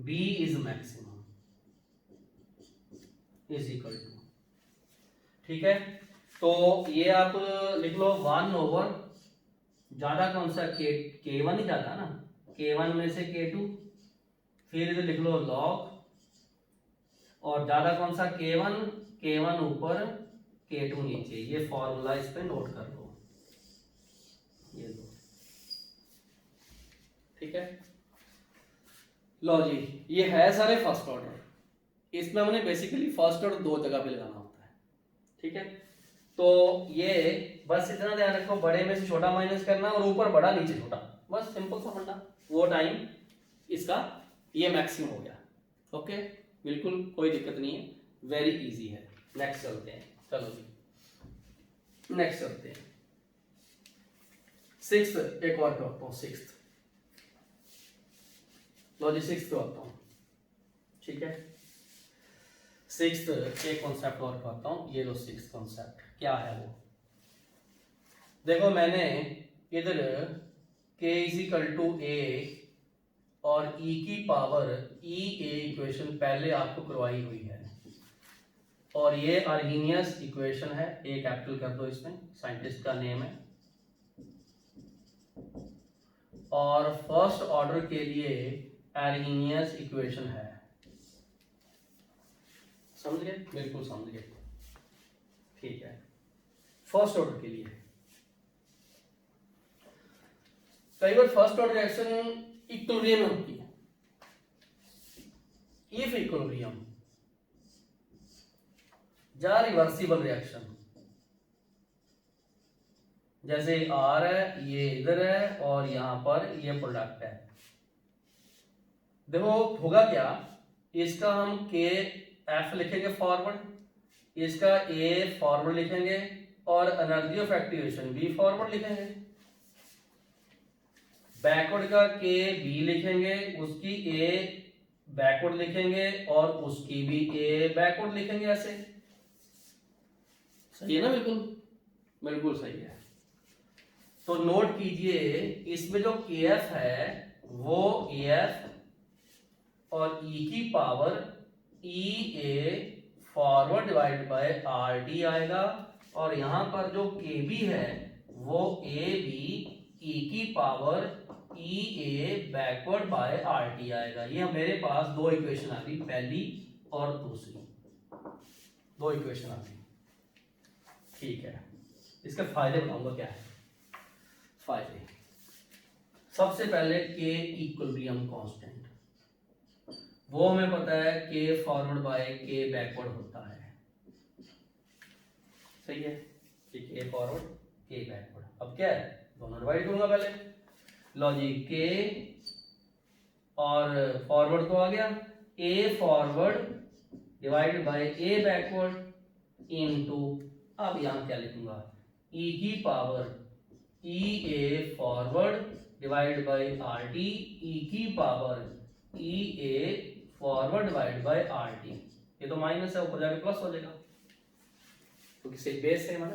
B is maximum is equal to, ठीक है, तो ये आप लिख लो 1/, ज्यादा कौन सा K1 ही ज्यादा ना, K1 में से K2, फिर इधर लिख लो log, और ज्यादा कौन सा K1 ऊपर K2 नीचे, ये फॉर्मूला इस पे नोट कर लो, ये लो, ठीक है। लो जी, ये है सारे फर्स्ट ऑर्डर, इसमें हमने बेसिकली फर्स्ट ऑर्डर दो जगह पे लगाना होता है। ठीक है, तो ये बस इतना ध्यान रखो, बड़े में से छोटा माइनस करना और ऊपर बड़ा नीचे छोटा, बस सिंपल सा फंडा, वो टाइम इसका ये मैक्सिमम हो गया। ओके, बिल्कुल कोई दिक्कत नहीं है, वेरी इजी है। नेक्स्ट चलते हैं, चलो जी नेक्स्ट चलते हैं। सिक्स्थ एक और करता हूँ, सिक्स्थ, लो जी सिक्स्थ करता हूँ, ठीक है, सिक्स्थ एक कॉन्सेप्ट और करता हूँ, ये लो सिक्स्थ कॉन्सेप्ट क्या है वो देखो, मैंने इधर k = a और e की पावर e a इक्वेशन पहले आपको करवाई हुई है, और ये अर्हीनियस इक्वेशन है, एक कैपिटल कर दो इसमें, साइंटिस्ट का नेम है, और फर्स्ट ऑर्डर के लिए अर्हीनियस इक्वेशन है, समझ गए? बिल्कुल समझ गए, ठीक है, फर्स्ट ऑर्डर के लिए। कई बार फर्स्ट ऑर्डर रिएक्शन इक्विलिब्रियम में होती है, इफ इक्विलिब्रियम या रिवर्सिबल रिएक्शन, जैसे R है, ये इधर है और यहां पर ये प्रोडक्ट है, देखो होगा क्या, इसका हम KF लिखेंगे फॉरवर्ड, इसका A फॉरवर्ड लिखेंगे और energy of activation B forward लिखेंगे, बैकवर्ड का KB लिखेंगे, उसकी A बैकवर्ड लिखेंगे और उसकी भी A बैकवर्ड लिखेंगे, ऐसे सही है ना? बिल्कुल बिल्कुल सही है। तो नोट कीजिए इसमें जो के एफ है वो ए एफ और ई की power E a forward divide by R D आएगा, और यहां पर जो के बी है वो ए बी ई की पावर ई ए बैकवर्ड बाय आर टी आएगा। ये मेरे पास दो इक्वेशन आ गई, पहली और दूसरी, दो इक्वेशन आ गई। ठीक है, इसके फायदे बताऊंगा क्या है। फायदे, सबसे पहले के इक्विलिब्रियम कांस्टेंट, वो हमें पता है के फॉरवर्ड बाय के बैकवर्ड होता है, सही है, के फॉरवर्ड के बैकवर्ड। अब क्या है, दोनों डिवाइड करूंगा पहले, लो जी, के और फॉरवर्ड तो आ गया, a forward divided by a backward into, अब यहां क्या लिखूंगा, ई की power E a forward divide by R T E की power E a forward divide by R T. ये तो माइनस है, ऊपर जाके प्लस हो जाएगा क्योंकि सिर्फ बेस है ना,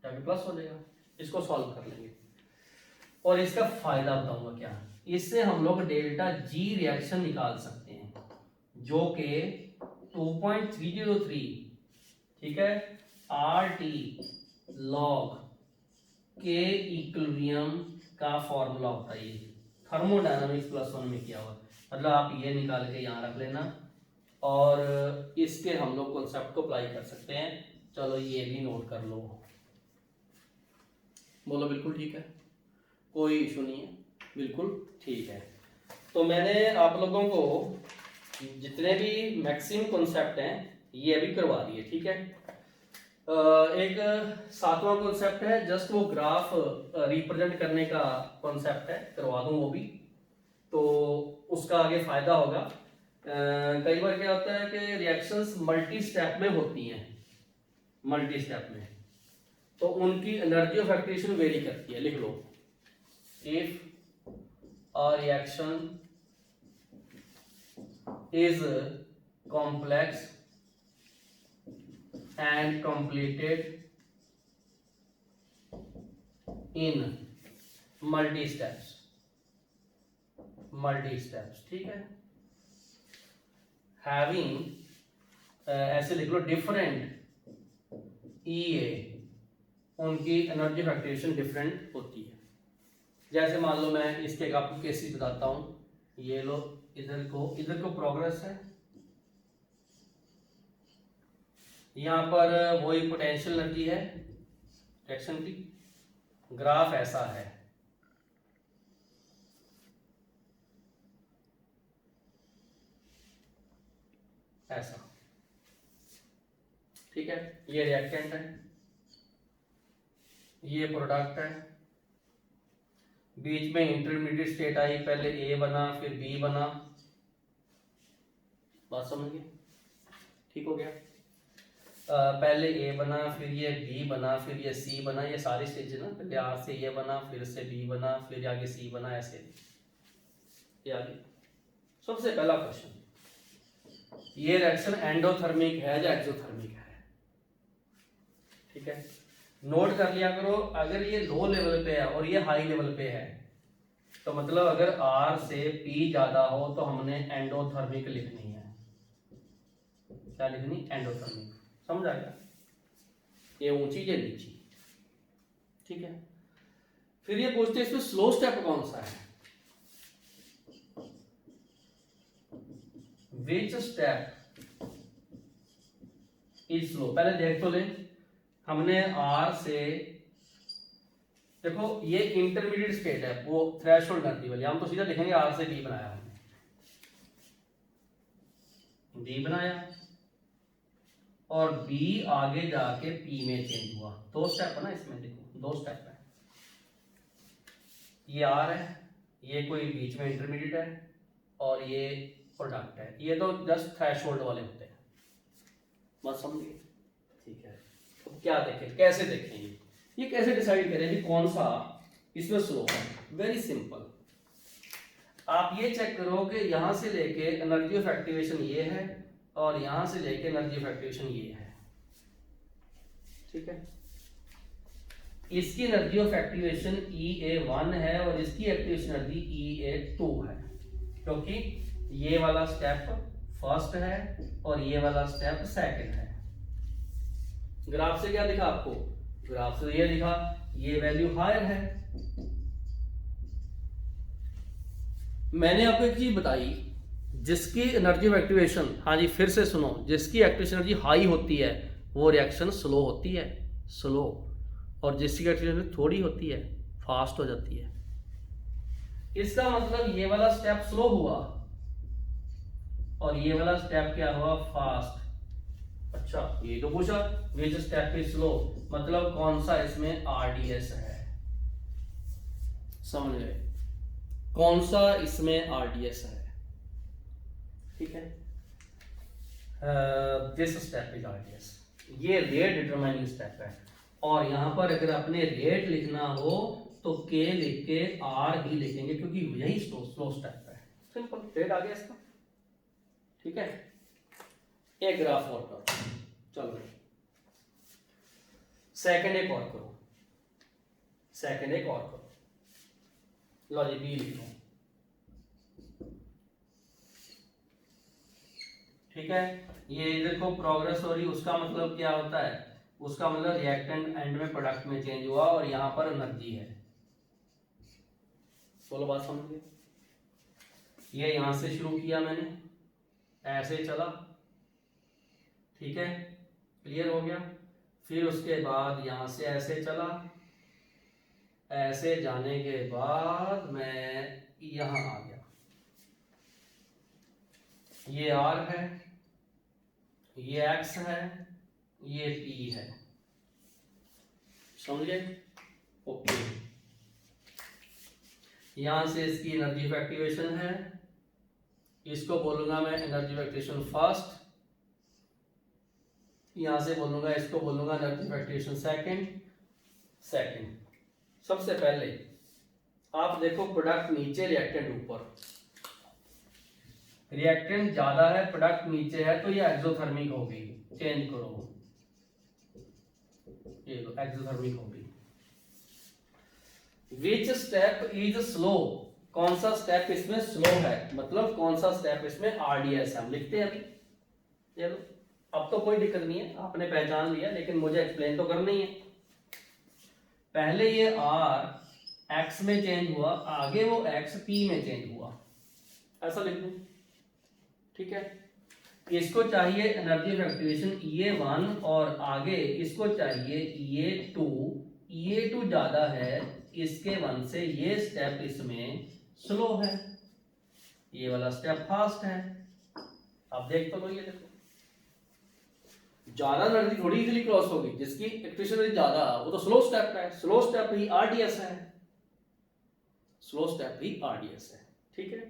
जाके प्लस हो जाएगा। इसको सॉल्व कर लेंगे और इसका फायदा बताऊंगा क्या। इससे हम लोग डेल्टा जी रिएक्शन निकाल सकते हैं जो कि 2.303, ठीक है, आर टी लॉग के इक्विलिब्रियम का फॉर्मूला होता है। ये थर्मोडायनामिक्स +1 में किया हुआ, मतलब आप ये निकाल के यहाँ रख लेना और इसके हम लोग कॉन्सेप्ट को अप्लाई कर सकते हैं। चलो ये भी नोट कर लो, बोलो बिल्कुल ठीक है, कोई इशू नहीं है, बिल्कुल ठीक है। तो मैंने आप लोगों को जितने भी मैक्सिमम कॉन्सेप्ट हैं ये अभी करवा दिए, ठीक है। एक 7वां कॉन्सेप्ट है, जस्ट वो ग्राफ रिप्रेजेंट करने का कॉन्सेप्ट है, करवा दूं वो भी, तो उसका आगे फायदा होगा। कई बार क्या होता है कि रिएक्शंस मल्टी स्टेप में होती हैं, मल्टी स्टेप में, तो उनकी एनर्जी ऑफ एक्टिवेशन वेरी करती है। लिख लो, if a reaction is complex and completed in multi steps, ठीक है, having ऐसे लिख लो डिफरेंट ई ए, उनकी एनर्जी फ्लक्चुएशन डिफरेंट होती है। जैसे मान लो मैं इसके आपको केसेस बताता हूँ, ये लो, इधर को प्रोग्रेस है, यहाँ पर वही पोटेंशियल एनर्जी है रिएक्शन की, ग्राफ ऐसा है, ऐसा, ठीक है, ये रिएक्टेंट है, ये प्रोडक्ट है, बीच में इंटरमीडिएट स्टेट आई, पहले ए बना फिर बी बना, बात समझिए, ठीक हो गया। पहले ए बना फिर ये बी बना फिर ये सी बना, ये सारी स्टेज है ना, पहले आर से ये बना फिर से बी बना फिर आगे सी बना, ऐसे ये आगे। सबसे पहला क्वेश्चन, ये रिएक्शन एंडोथर्मिक है या एक्सोथर्मिक है, ठीक है, नोट कर लिया करो। अगर ये लो लेवल पे है और ये हाई लेवल पे है तो मतलब अगर आर से पी ज्यादा हो तो हमने एंडोथर्मिक लिखनी है, क्या लिखनी, एंडोथर्मिक, समझ आ गया, ये ऊंची ये नीची, ठीक है। फिर ये पूछते हैं इसमें स्लो स्टेप कौन सा है, विच स्टेप इज स्लो। पहले देख तो ले, हमने आर से, देखो ये इंटरमीडिएट स्टेट है, वो थ्रेशोल्ड एनर्जी वाली, हम तो सीधा लिखेंगे आर से बी बनाया हमने, बी बनाया और बी आगे जाके पी में चेंज हुआ, दो स्टेप है ना इसमें, देखो दो स्टेप है, ये आर है, ये कोई बीच में इंटरमीडिएट है और ये प्रोडक्ट है, ये तो जस्ट थ्रेशोल्ड वाले होते हैं, बस समझिए, ठीक है। तो क्या देखें, कैसे देखेंगे, ये कैसे डिसाइड करें कि कौन सा इसमें स्लो है। वेरी सिंपल, आप ये चेक करो कि यहां से लेके एनर्जी ऑफ एक्टिवेशन ये है और यहां से लेके एनर्जी ऑफ एक्टिवेशन ये है, ठीक है। इसकी एनर्जी ऑफ एक्टिवेशन EA1 है और इसकी एक्टिवेशन एनर्जी EA2 है, क्योंकि ये वाला स्टेप फर्स्ट है और ये वाला स्टेप सेकंड है। ग्राफ से क्या दिखा आपको? ग्राफ से ये दिखा ये वैल्यू हायर है। मैंने आपको एक चीज बताई, जिसकी एनर्जी ऑफ एक्टिवेशन, हाँ जी फिर से सुनो, जिसकी एक्टिवेशन एनर्जी हाई होती है वो रिएक्शन स्लो होती है, स्लो, और जिसकी एक्टिवेशन थोड़ी होती है फास्ट हो जाती है। इसका मतलब ये वाला स्टेप स्लो हुआ और ये वाला स्टेप क्या हुआ? फास्ट। अच्छा ये तो पूछा विच स्टेप इज स्लो, मतलब कौन सा इसमें RDS है, समझ गए? कौन सा इसमें RDS है, ठीक है? दिस स्टेप इज RDS, ये रेट डिटरमाइनिंग स्टेप है। और यहां पर अगर अपने रेट लिखना हो तो K लिख के R ही लिखेंगे, क्योंकि यही स्लो स्टेप है। सिंपल, रेट आ गया इसका, ठीक है? एक ग्राफ और करो, चलो सेकंड एक और करो, सेकंड एक और करो। लो जी बी लिखो, ठीक है? ये देखो प्रोग्रेस हो रही, उसका मतलब क्या होता है? उसका मतलब रिएक्टेंट एंड में प्रोडक्ट में चेंज हुआ और यहां पर एनर्जी है। बोलो बात समझ गए? ये यहां से शुरू किया मैंने, ऐसे चला, ठीक है? क्लियर हो गया? फिर उसके बाद यहां से ऐसे चला, ऐसे जाने के बाद मैं यहां आ गया, ये R है, ये X है, ये P है, समझ गए? ओके, यहां से इसकी एनर्जी ऑफ एक्टिवेशन है, इसको बोलूंगा मैं एनर्जी ऑफ एक्टिवेशन फर्स्ट, यहां से बोलूंगा, इसको बोलूंगा एनर्जी ऑफ एक्टिवेशन सेकंड। सबसे पहले आप देखो प्रोडक्ट नीचे, रिएक्टेंट ऊपर। रिएक्टेंट ज्यादा है, प्रोडक्ट नीचे है, तो ये एक्सोथर्मिक होगी। चेंज करो, ये लो एक्सोथर्मिक होगी। विच स्टेप इज स्लो, कौन सा स्टेप इसमें स्लो है, मतलब कौन सा स्टेप इसमें RDS है, हम लिखते हैं अभी। ये लो, अब तो कोई दिक्कत नहीं है, आपने पहचान लिया, लेकिन मुझे एक्सप्लेन तो करना ही है। पहले ये R X में चेंज हुआ, आगे वो X P में चेंज हुआ, ऐसा लिख दूं, ठीक है? इसको चाहिए एनर्जी ऑफ एक्टिवेशन EA1 और आगे इसको चाहिए EA2। EA2 ज्यादा है इसके 1 से, ये स्टेप इसमें स्लो है, ये वाला स्टेप फास्ट है। अब देख तो लो, ये देखो ज्यादा एनर्जी थोड़ी इजीली क्रॉस होगी, जिसकी एक्टिवेशन एनर्जी ज्यादा वो तो स्लो स्टेप है, स्लो स्टेप ही RDS है, स्लो स्टेप ही RDS है, ठीक है?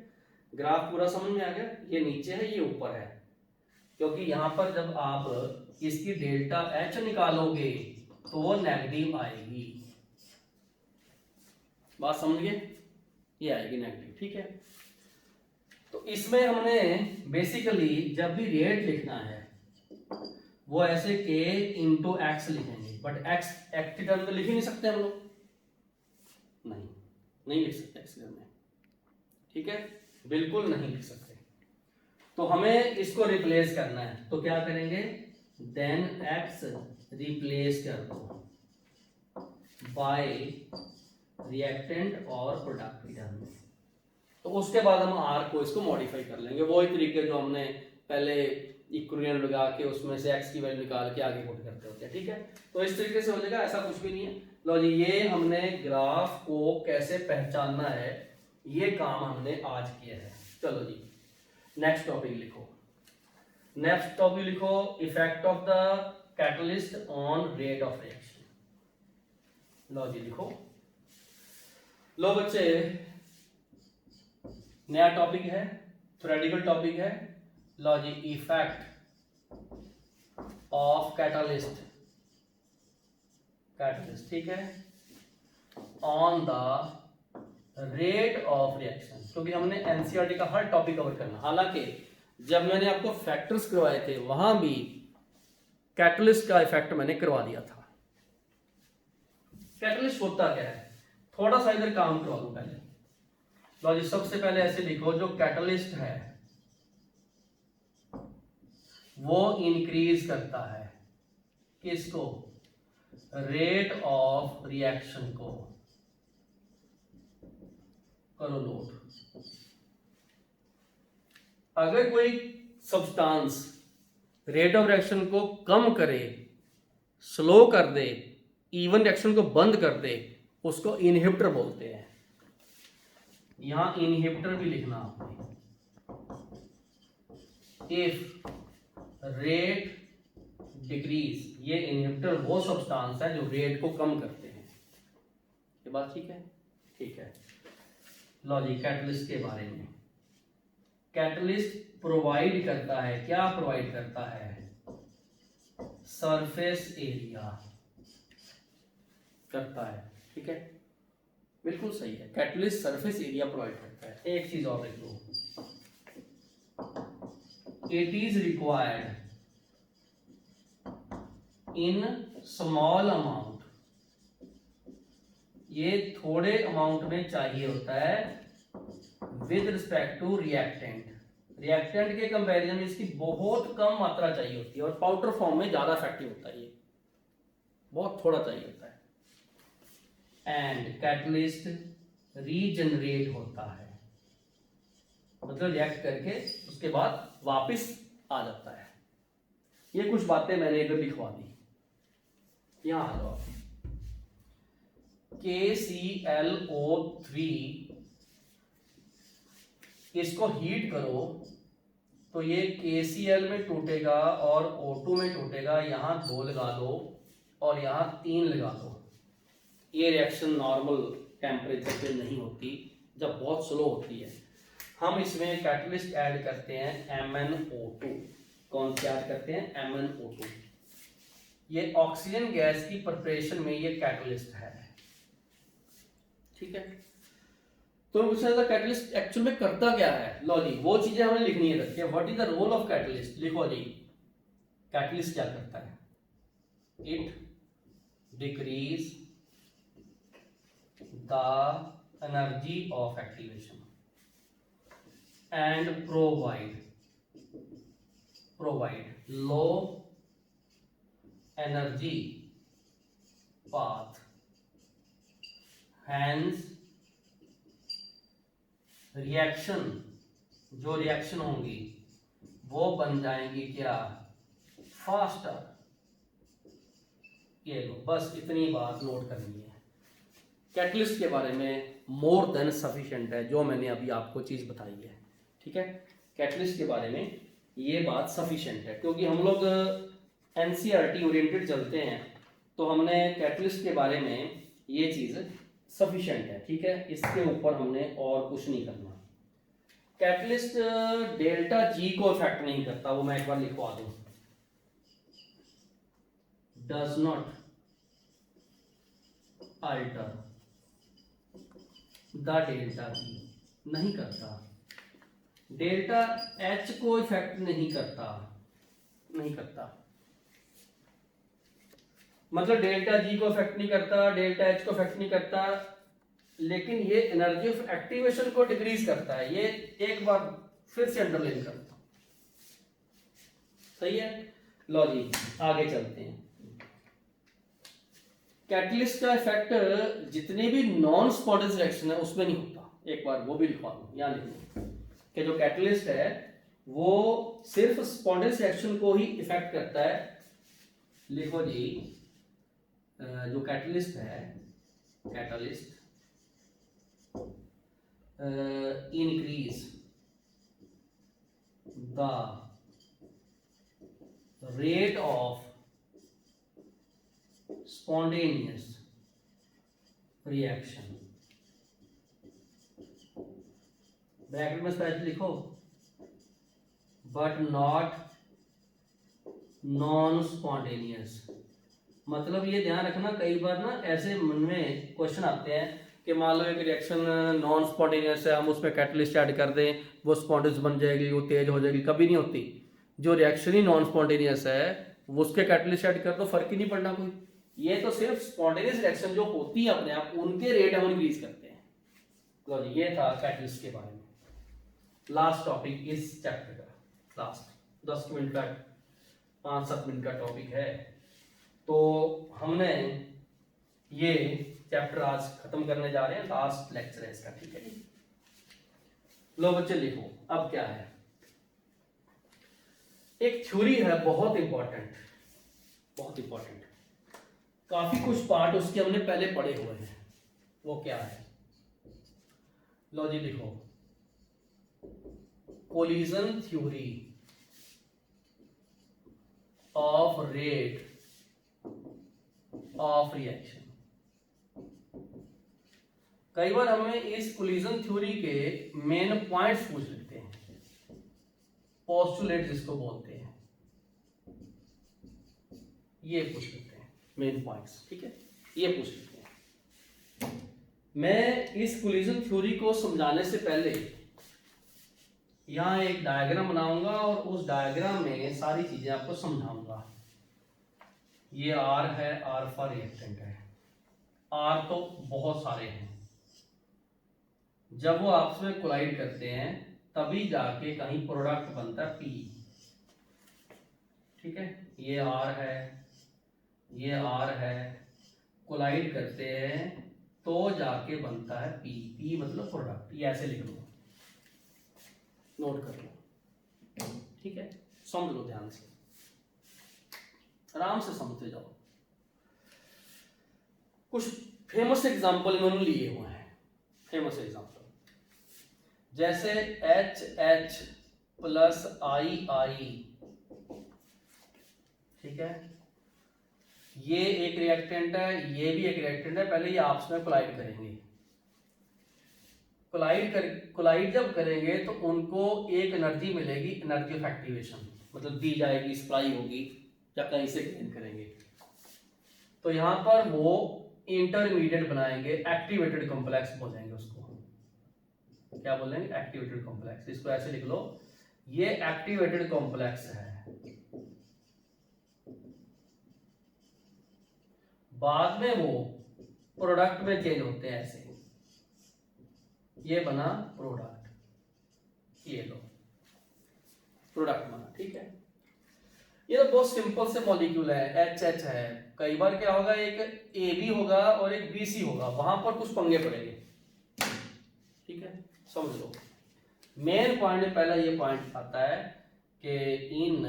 ग्राफ पूरा समझ में आ गया? ये नीचे है, ये ऊपर है, क्योंकि यहां पर जब आप इसकी डेल्टा H निकालोगे तो वो नेगेटिव आएगी, बात समझ गए? ये आएगी नेगेटिव, ठीक है? तो इसमें हमने बेसिकली जब भी रेट लिखना है वो ऐसे K इंटू X लिखेंगे, बट X के टर्म में लिख ही नहीं सकते हम लोग, नहीं लिख सकते X में, ठीक है? बिल्कुल नहीं लिख सकते। तो हमें इसको रिप्लेस करना है, तो क्या करेंगे? देन X रिप्लेस कर दो बाय रिएक्टेंट और प्रोडक्ट की टर्म में, तो उसके बाद हम R को इसको मॉडिफाई कर लेंगे, वही तरीके जो हमने पहले इक्विलिब्रियम लगा के उसमें से X की वैल्यू निकाल के आगे पुट करते होते हैं, ठीक है? तो इस तरीके से हो जाएगा, ऐसा कुछ भी नहीं है। लो जी, ये हमने ग्राफ को कैसे पहचानना है ये काम हमने आज किया है। चलो जी नेक्स्ट टॉपिक लिखो, नेक्स्ट टॉपिक लिखो, effect of the catalyst on rate of reaction. लो जी लिखो, लो बच्चे नया टॉपिक है, थ्योरेटिकल टॉपिक है। लो जी, इफेक्ट ऑफ कैटलिस्ट, ठीक है, on the rate of reaction, क्योंकि हमने एनसीईआरटी का हर टॉपिक कवर करना। हालांकि जब मैंने आपको फैक्टर्स करवाए थे वहां भी कैटलिस्ट का इफेक्ट मैंने करवा दिया था, कैटलिस्ट होता क्या है, थोड़ा सा इधर काम करवा दो पहले। लो जी, सबसे पहले ऐसे लिखो, जो कैटलिस्ट है वो इंक्रीज करता है किसको, रेट ऑफ रिएक्शन को। करो नोट, अगर कोई सब्सटेंस रेट ऑफ रिएक्शन को कम करे, स्लो कर दे, इवन रिएक्शन को बंद कर दे, उसको इनहिबिटर बोलते हैं। यहां इनहिबिटर भी लिखना आपने। इफ रेट डिक्रीज, ये इनहिबिटर वो सब्सटेंस है जो रेट को कम करते हैं। ये बात ठीक है? ठीक है। लो जी, कैटलिस्ट के बारे में। कैटलिस्ट प्रोवाइड करता है, क्या प्रोवाइड करता है, सरफेस एरिया करता है। ठीक है, बिल्कुल सही है, कैटलिस्ट सरफेस एरिया प्रोवाइड करता है। एक चीज और लिख लो, it is required in small amount, ये थोड़े अमाउंट में चाहिए होता है with respect to reactant, reactant के कंपैरिजन में इसकी बहुत कम मात्रा चाहिए होती है, और पाउडर फॉर्म में ज्यादा इफेक्टिव होता है, ये बहुत थोड़ा चाहिए होता है। एंड कैटलिस्ट रीजनरेट होता है, मतलब रिएक्ट करके उसके बाद वापस आ जाता है। ये कुछ बातें मैंने इधर लिखवा दी। यहां आ जाओ, KClO3 इसको हीट करो तो ये KCl में टूटेगा और O2 में टूटेगा। यहां 2 लगा दो और यहां 3 लगा दो। ये रिएक्शन नॉर्मल टेम्परेचर पे नहीं होती, जब बहुत स्लो होती है। हम इसमें कैटलिस्ट ऐड करते हैं MnO2। कौन से ऐड करते हैं? MnO2। ये ऑक्सीजन गैस की प्रिपरेशन में ये कैटलिस्ट है। ठीक है, तो पूछा था कैटलिस्ट एक्चुअल में करता क्या है। लो जी, वो चीजें हमें लिखनी है रखिए। What is the role of catalyst, लिखो जी। कैटलिस्ट क्या करता है? It decreases the energy of activation and provide low energy path, hence reaction, जो रिएक्शन होंगी वो बन जाएंगी क्या? फास्टर। ये लो, बस इतनी बात नोट करनी है। कैटलिस्ट के बारे में मोर देन सफिशिएंट है जो मैंने अभी आपको चीज बताई है। ठीक है, कैटलिस्ट के बारे में ये बात सफिशिएंट है, क्योंकि हम लोग NCERT ओरिएंटेड चलते हैं, तो हमने कैटलिस्ट के बारे में ये चीज सफिशिएंट है। ठीक है, इसके ऊपर हमने और कुछ नहीं करना। कैटलिस्ट डेल्टा G को इफेक्ट नहीं करता, वो मैं एक बार लिखवा दूं। Does not alter the delta G, नहीं करता। डेल्टा H को इफेक्ट नहीं करता, मतलब डेल्टा G को इफेक्ट नहीं करता, डेल्टा H को इफेक्ट नहीं करता, लेकिन ये एनर्जी ऑफ एक्टिवेशन को डिक्रीज करता है। ये एक बार फिर से अंडरलाइन करता हूं, सही है। लो जी, आगे चलते हैं। कैटलिस्ट का इफेक्ट जितने भी नॉन स्पॉन्टेनियस रिएक्शन है उसमें नहीं होता। एक बार वो भी लिखवा दूं, यहां लिख लो कि जो कैटलिस्ट है वो सिर्फ स्पॉन्टेनियस रिएक्शन को ही इफेक्ट करता है। लिखो जी, जो कैटलिस्ट है, catalyst increase the rate of spontaneous reaction, bracket में स्पेशल लिखो, बट नॉट नॉन स्पॉन्टेनियस। मतलब ये ध्यान रखना, कई बार ना ऐसे मन में क्वेश्चन आते हैं कि मान लो एक रिएक्शन नॉन स्पॉन्टेनियस है, हम उसमें कैटलिस्ट ऐड कर दें, वो स्पॉन्टेनियस बन जाएगी, वो तेज हो जाएगी। कभी नहीं होती। जो रिएक्शन ही नॉन स्पॉन्टेनियस है उसके कैटलिस्ट ऐड कर दो, फर्क ही नहीं पड़ना कोई। ये तो सिर्फ स्पॉन्टेनियस रिएक्शन जो होती है अपने आप, उनके रेट हम इंक्रीज करते हैं। लो जी, ये था कैटलिस्ट के बारे में। लास्ट टॉपिक इस चैप्टर का, लास्ट 10 मिनट का 5-7 मिनट का टॉपिक है। तो हमने ये चैप्टर आज खत्म करने जा रहे हैं, लास्ट लेक्चर है इसका, ठीक है जी। लो बच्चे लिखो, अब क्या है, एक थ्योरी है बहुत इंपॉर्टेंट, बहुत इंपॉर्टेंट, काफी कुछ पार्ट उसके हमने पहले पढ़े हुए हैं। वो क्या है, लो जी लिखो, collision theory of rate of reaction. कई बार हमें इस कोलिजन थ्योरी के मेन पॉइंट्स पूछ लेते हैं, पोस्टुलेट जिसको बोलते हैं, ये पूछ लेते हैं मेन पॉइंट्स, ठीक है, ये पूछ लेते हैं। मैं इस कोलिजन थ्योरी को समझाने से पहले यहां एक डायग्राम बनाऊंगा और उस डायग्राम में सारी चीजें आपको समझाऊंगा। ये आर है, आर फॉर रिएक्टेंट है, आर तो बहुत सारे हैं, जब वो आपस में कोलाइड करते हैं तभी जाके कहीं प्रोडक्ट बनता है पी, ठीक है। ये आर है, ये आर है, कोलाइड करते हैं तो जाके बनता है पी, पी मतलब प्रोडक्ट। ये ऐसे लिख लो, नोट कर लो, ठीक है, समझ लो ध्यान से, आराम से समझते जाओ। कुछ फेमस एग्जांपल इन्होंने लिए हुए हैं, फेमस एग्जांपल, जैसे HH प्लस II, ठीक है, ये एक रिएक्टेंट है, ये भी एक रिएक्टेंट है। पहले ये आपस में कोलाइड करेंगे, कोलाइड जब करेंगे तो उनको एक एनर्जी मिलेगी, एनर्जी ऑफ एक्टिवेशन, मतलब दी जाएगी, सप्लाई होगी, या कहीं से गेन करेंगे। तो यहां पर वो इंटरमीडिएट बनाएंगे, एक्टिवेटेड कॉम्प्लेक्स बोलेंगे उसको, क्या बोलेंगे, एक्टिवेटेड कॉम्प्लेक्स। इसको ऐसे लिख लो, ये एक्टिवेटेड कॉम्प्लेक्स है। बाद में वो प्रोडक्ट में चेंज होते हैं, ऐसे ये बना प्रोडक्ट, ये लो प्रोडक्ट बना, ठीक है। ये तो बहुत सिंपल से मॉलिक्यूल है, HH है। कई बार क्या होगा, एक AB होगा और एक BC होगा, वहां पर कुछ पंगे पड़ेंगे, ठीक है, समझ लो। मेन पॉइंट में पहला ये पॉइंट आता है कि in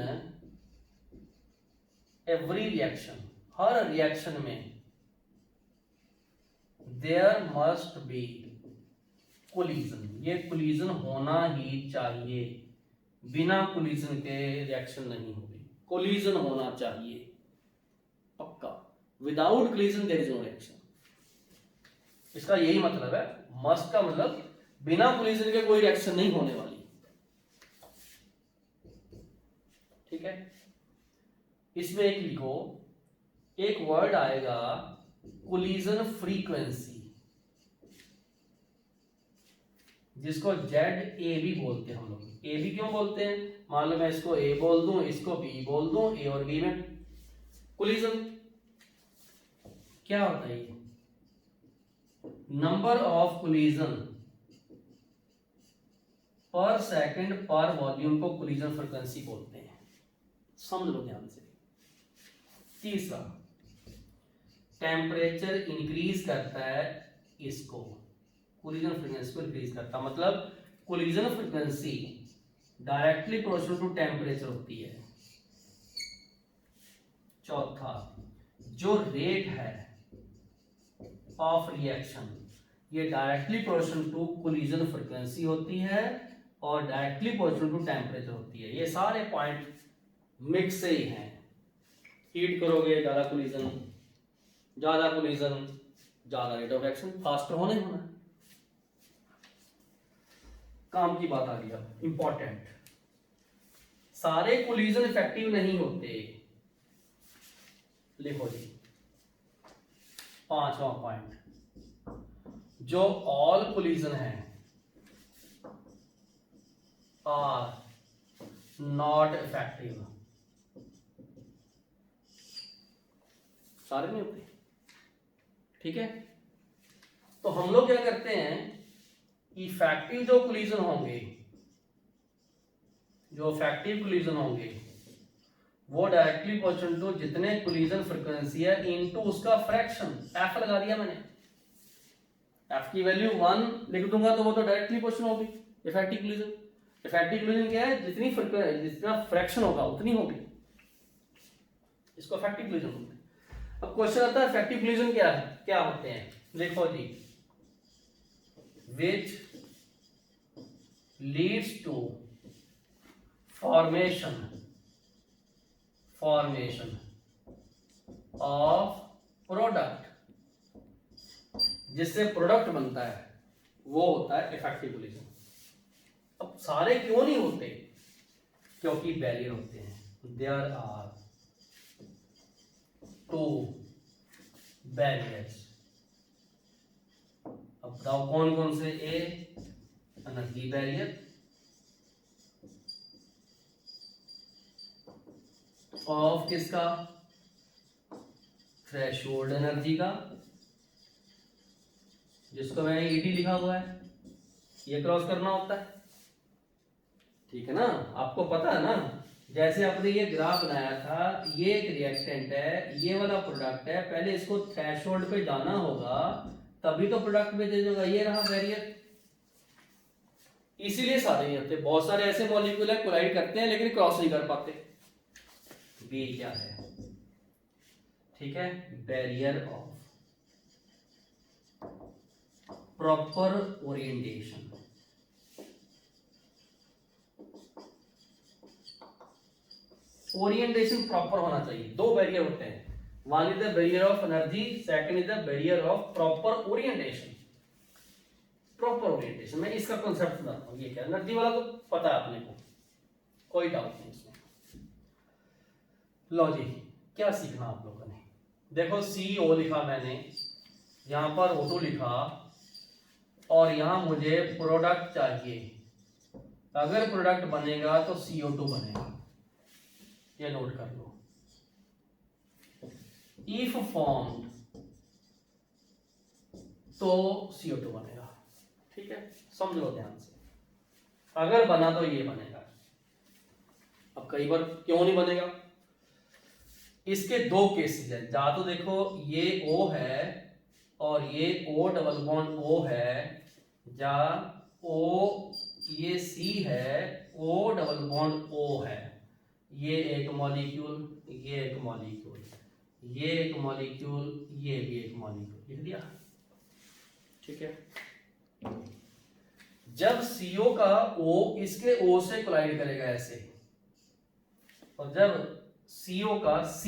every reaction, her reaction में देयर मस्ट बी कोलिजन, ये कोलिजन होना ही चाहिए, बिना कोलिजन के रिएक्शन नहीं होगी, कोलिजन होना चाहिए पक्का, without collision there is no reaction. इसका यही मतलब है, मस्ट का मतलब बिना कोलिजन के कोई रिएक्शन नहीं होने वाली, ठीक है। इसमें एक लिखो, एक वर्ड आएगा कोलिजन फ्रीक्वेंसी, जिसको ZAB बोलते हैं हम लोग। AB क्यों बोलते हैं, मान लो मैं इसको A बोल दूं, इसको B बोल दूं, A और B में कोलिजन, क्या होता है ये, नंबर ऑफ कोलिजन पर सेकंड पर वॉल्यूम को कोलिजन फ्रीक्वेंसी बोलते हैं, समझ लो ध्यान से। तीसरा, टेम्परेचर इंक्रीज करता है इसको, कोलिजन फ्रीक्वेंसी को इंक्रीज करता, मतलब collision frequency directly proportional to temperature होती है। चौथा, जो रेट है ऑफ रिएक्शन, ये directly proportional to collision frequency होती है और डायरेक्टली प्रोपोर्शनल टू टेम्परेचर होती है। ये सारे पॉइंट मिक्स से ही हैं। हीट करोगे ज्यादा कोलिजन, ज्यादा कोलिजन ज्यादा रेट ऑफ रिएक्शन, फास्टर होने होना है। काम की बात आ गई अब, इंपॉर्टेंट, सारे कोलिजन इफेक्टिव नहीं होते। लिखो जी, पांचवा पॉइंट, जो ऑल कोलिजन है आर नॉट इफेक्टिव, सारे नहीं होते, ठीक है। तो हम लोग क्या करते हैं, इफेक्टिव जो कोलिजन होंगे, जो इफेक्टिव कोलिजन होंगे वो डायरेक्टली प्रोपोर्शनल टू जितने कोलिजन फ्रीक्वेंसी है इनटू उसका फ्रैक्शन, एफ लगा दिया मैंने। एफ की वैल्यू 1 लिख दूंगा तो वो तो डायरेक्टली प्रोपोर्शनल होगी इफेक्टिव कोलिजन। इफेक्टिव कोलिजन क्या है, जितना फ्रैक्शन होगा उतनी होगी, इसको इफेक्टिव कोलिजन बोलते हैं। अब क्वेश्चन आता है इफेक्टिव कोलिजन क्या है, क्या होते हैं। देखो जी, which leads to formation of product, जिससे प्रोडक्ट बनता है वो होता है इफेक्टिव कोलिजन। अब सारे क्यों नहीं होते, क्योंकि बैरियर होते हैं, देयर आर 2 बैरियर्स। अब बताओ कौन कौन से, ए एनर्जी बैरियर ऑफ किसका, थ्रेशोल्ड एनर्जी का, जिसको मैंने ईटी लिखा हुआ है, ये क्रॉस करना होता है, ठीक है ना। आपको पता है ना, जैसे आपने ये ग्राफ बनाया था, ये एक रिएक्टेंट है, ये वाला प्रोडक्ट है, पहले इसको थ्रेशोल्ड पे जाना होगा तभी तो प्रोडक्ट में दे देगा। ये रहा बैरियर, इसीलिए सारे नहीं होते। बहुत सारे ऐसे मॉलिक्यूल है कोलाइड करते हैं लेकिन क्रॉस नहीं कर पाते। बी क्या है, ठीक है, barrier of proper orientation. Orientation proper होना चाहिए। 2 बैरियर होते हैं, one is the barrier of energy, second is the barrier of proper orientation. Proper orientation में इसका कॉन्सेप्ट बताता हूं, ये क्या, एनर्जी वाला तो पता है अपने को, कोई डाउट नहीं इसमें। लो जी, क्या सीखना आप लोगों ने, देखो CO लिखा मैंने, यहां पर O2 लिखा, और यहां मुझे प्रोडक्ट चाहिए। अगर प्रोडक्ट बनेगा तो CO2 बनेगा, ये नोट कर लो। इफ फॉर्म्ड तो CO2 बनेगा, ठीक है, समझ लो ध्यान से। अगर बना तो ये बनेगा। अब कई बार क्यों नहीं बनेगा, इसके 2 केसेस है। जा तो देखो ये O है और ये O डबल बॉन्ड O है, जा O ये C है, O डबल बॉन्ड O है, ये एक मॉलिक्यूल, ये एक मॉलिक्यूल, ये एक मॉलिक्यूल, ये भी एक मॉलिक्यूल, लिख दिया, ठीक है। जब CO का O इसके O से कोलाइड करेगा ऐसे, और जब CO का C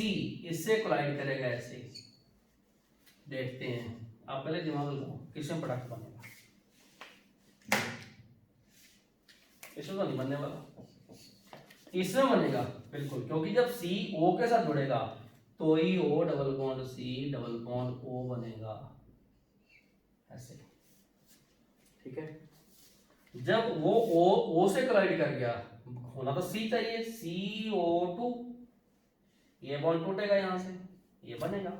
इससे कोलाइड करेगा ऐसे, देखते हैं। आप पहले दिमाग लगाओ, किसमें प्रोडक्ट बनेगा, इसमें तो नहीं बनने वाला, इसमें बनेगा बिल्कुल, क्योंकि जब C O के साथ जुड़ेगा तो ही O double bond C double bond O बनेगा ऐसे, ठीक है। जब वो O से कोलाइड कर गया, होना तो C चाहिए, CO2, ये बॉन्ड टूटेगा यहां से, ये बनेगा।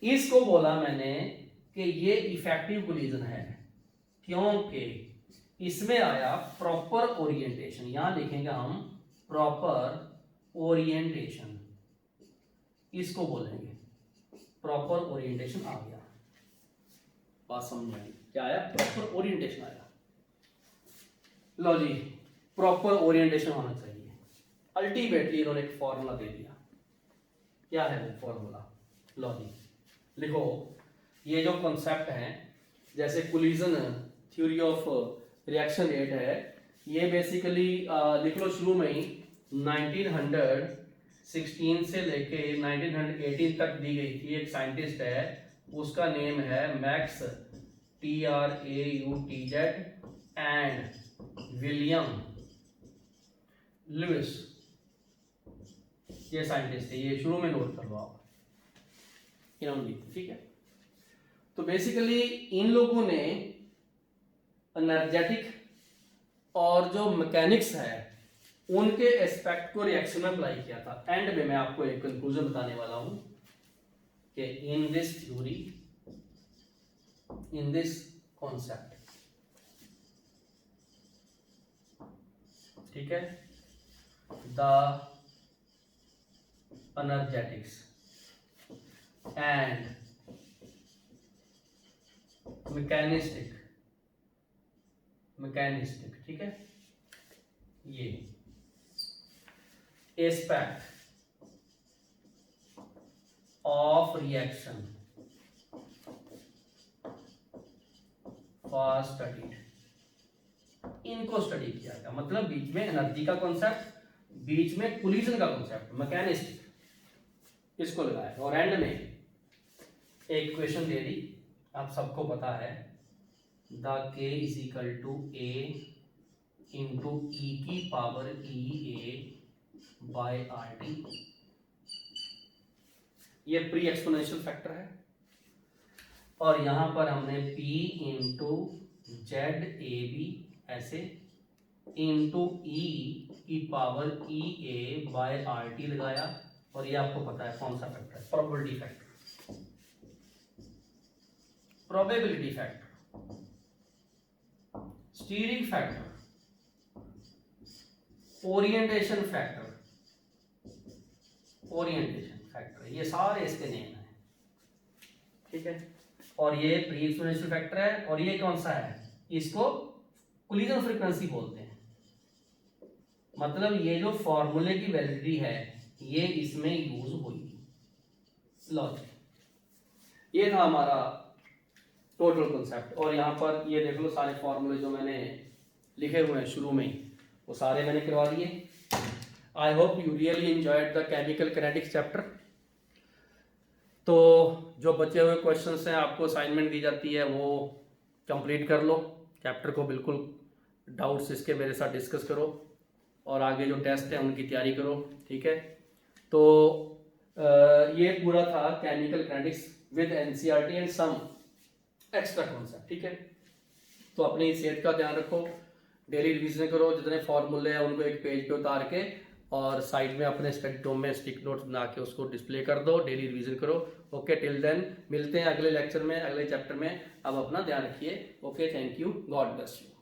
इसको बोला मैंने कि ये इफेक्टिव कोलिजन है, क्योंकि इसमें आया प्रॉपर ओरिएंटेशन। यहां लिखेंगे हम प्रॉपर ओरिएंटेशन, इसको बोलेंगे प्रॉपर ओरिएंटेशन। आ गया, बात समझ में आई, क्या आया, प्रॉपर ओरिएंटेशन आया। लो जी, प्रॉपर ओरिएंटेशन होना चाहिए। अल्टीमेटली इन्होंने एक फॉर्मूला दे दिया, क्या है वो फॉर्मूला, लो जी लिखो। ये जो कॉन्सेप्ट है, जैसे collision theory of reaction rate है, ये बेसिकली लिख लो शुरू में ही 1916 से लेके 1918 तक दी गई थी। एक साइंटिस्ट है, उसका नेम है Max TRAUTZ and William Lewis, ये साइंटिस्ट है, ये शुरू में नोट कर लो आप, इन्होंने, ठीक है। तो बेसिकली इन लोगों ने एनर्जेटिक और जो मैकेनिक्स है उनके एस्पेक्ट को रिएक्शन में अप्लाई किया था। एंड में मैं आपको एक कंक्लूजन बताने वाला हूं, कि in this theory, in this concept, ठीक है, द एनर्जेटिक्स एंड मैकेनिस्टिक, ठीक है, ये aspect of reaction for studied, इनको स्टडी किया गया। मतलब बीच में एनर्जी का कॉन्सेप्ट, बीच में कोलिजन का कॉन्सेप्ट, मैकेनिस्टिक, इसको लगाया और एंड में एक इक्वेशन दे दी, आप सबको पता है, the K is equal to A into E की power E A by R T. ये प्री एक्सपोनेंशियल फैक्टर है और यहां पर हमने P into Z A B ऐसे इंटू ई की power E A by R T लगाया। और ये आपको पता है कौन सा फैक्टर है, probability factor, probability factor, steering factor, orientation factor, orientation factor, ये सारे इसके नेम हैं, ठीक है। और ये प्री एक्सपोनेंशियल फैक्टर है और ये कौन सा है, इसको कोलिजन फ्रीक्वेंसी बोलते हैं। मतलब ये जो फॉर्मूले की वैलिडिटी है ये इसमें यूज हुई। लॉजिक, ये था हमारा टोटल कॉन्सेप्ट। और यहाँ पर ये देख लो सारे फॉर्मूले जो मैंने लिखे हुए हैं शुरू में ही, वो सारे मैंने करवा दिए। I hope you really enjoyed the chemical kinetics chapter. तो जो बचे हुए क्वेश्चंस हैं, आपको असाइनमेंट दी जाती है, वो कंप्लीट कर लो। चैप्टर को बिल्कुल डाउट्स इसके मेरे साथ डिस्कस करो और आगे जो टेस्ट हैं उनकी तैयारी करो, ठीक है। तो ये पूरा था chemical kinetics with NCERT and some extra concept, ठीक है। तो अपनी सेहत का ध्यान रखो, डेली रिवीजन करो, जितने फॉर्मूले हैं उनको एक पेज पे उतार के और साइड में अपने स्टडी टॉम में स्टिक नोट्स बना के उसको डिस्प्ले कर दो, डेली रिवीजन करो। ओके, टिल देन मिलते हैं अगले लेक्चर में, अगले चैप्टर में। अब अपना ध्यान रखिए। Okay, thank you, God bless you.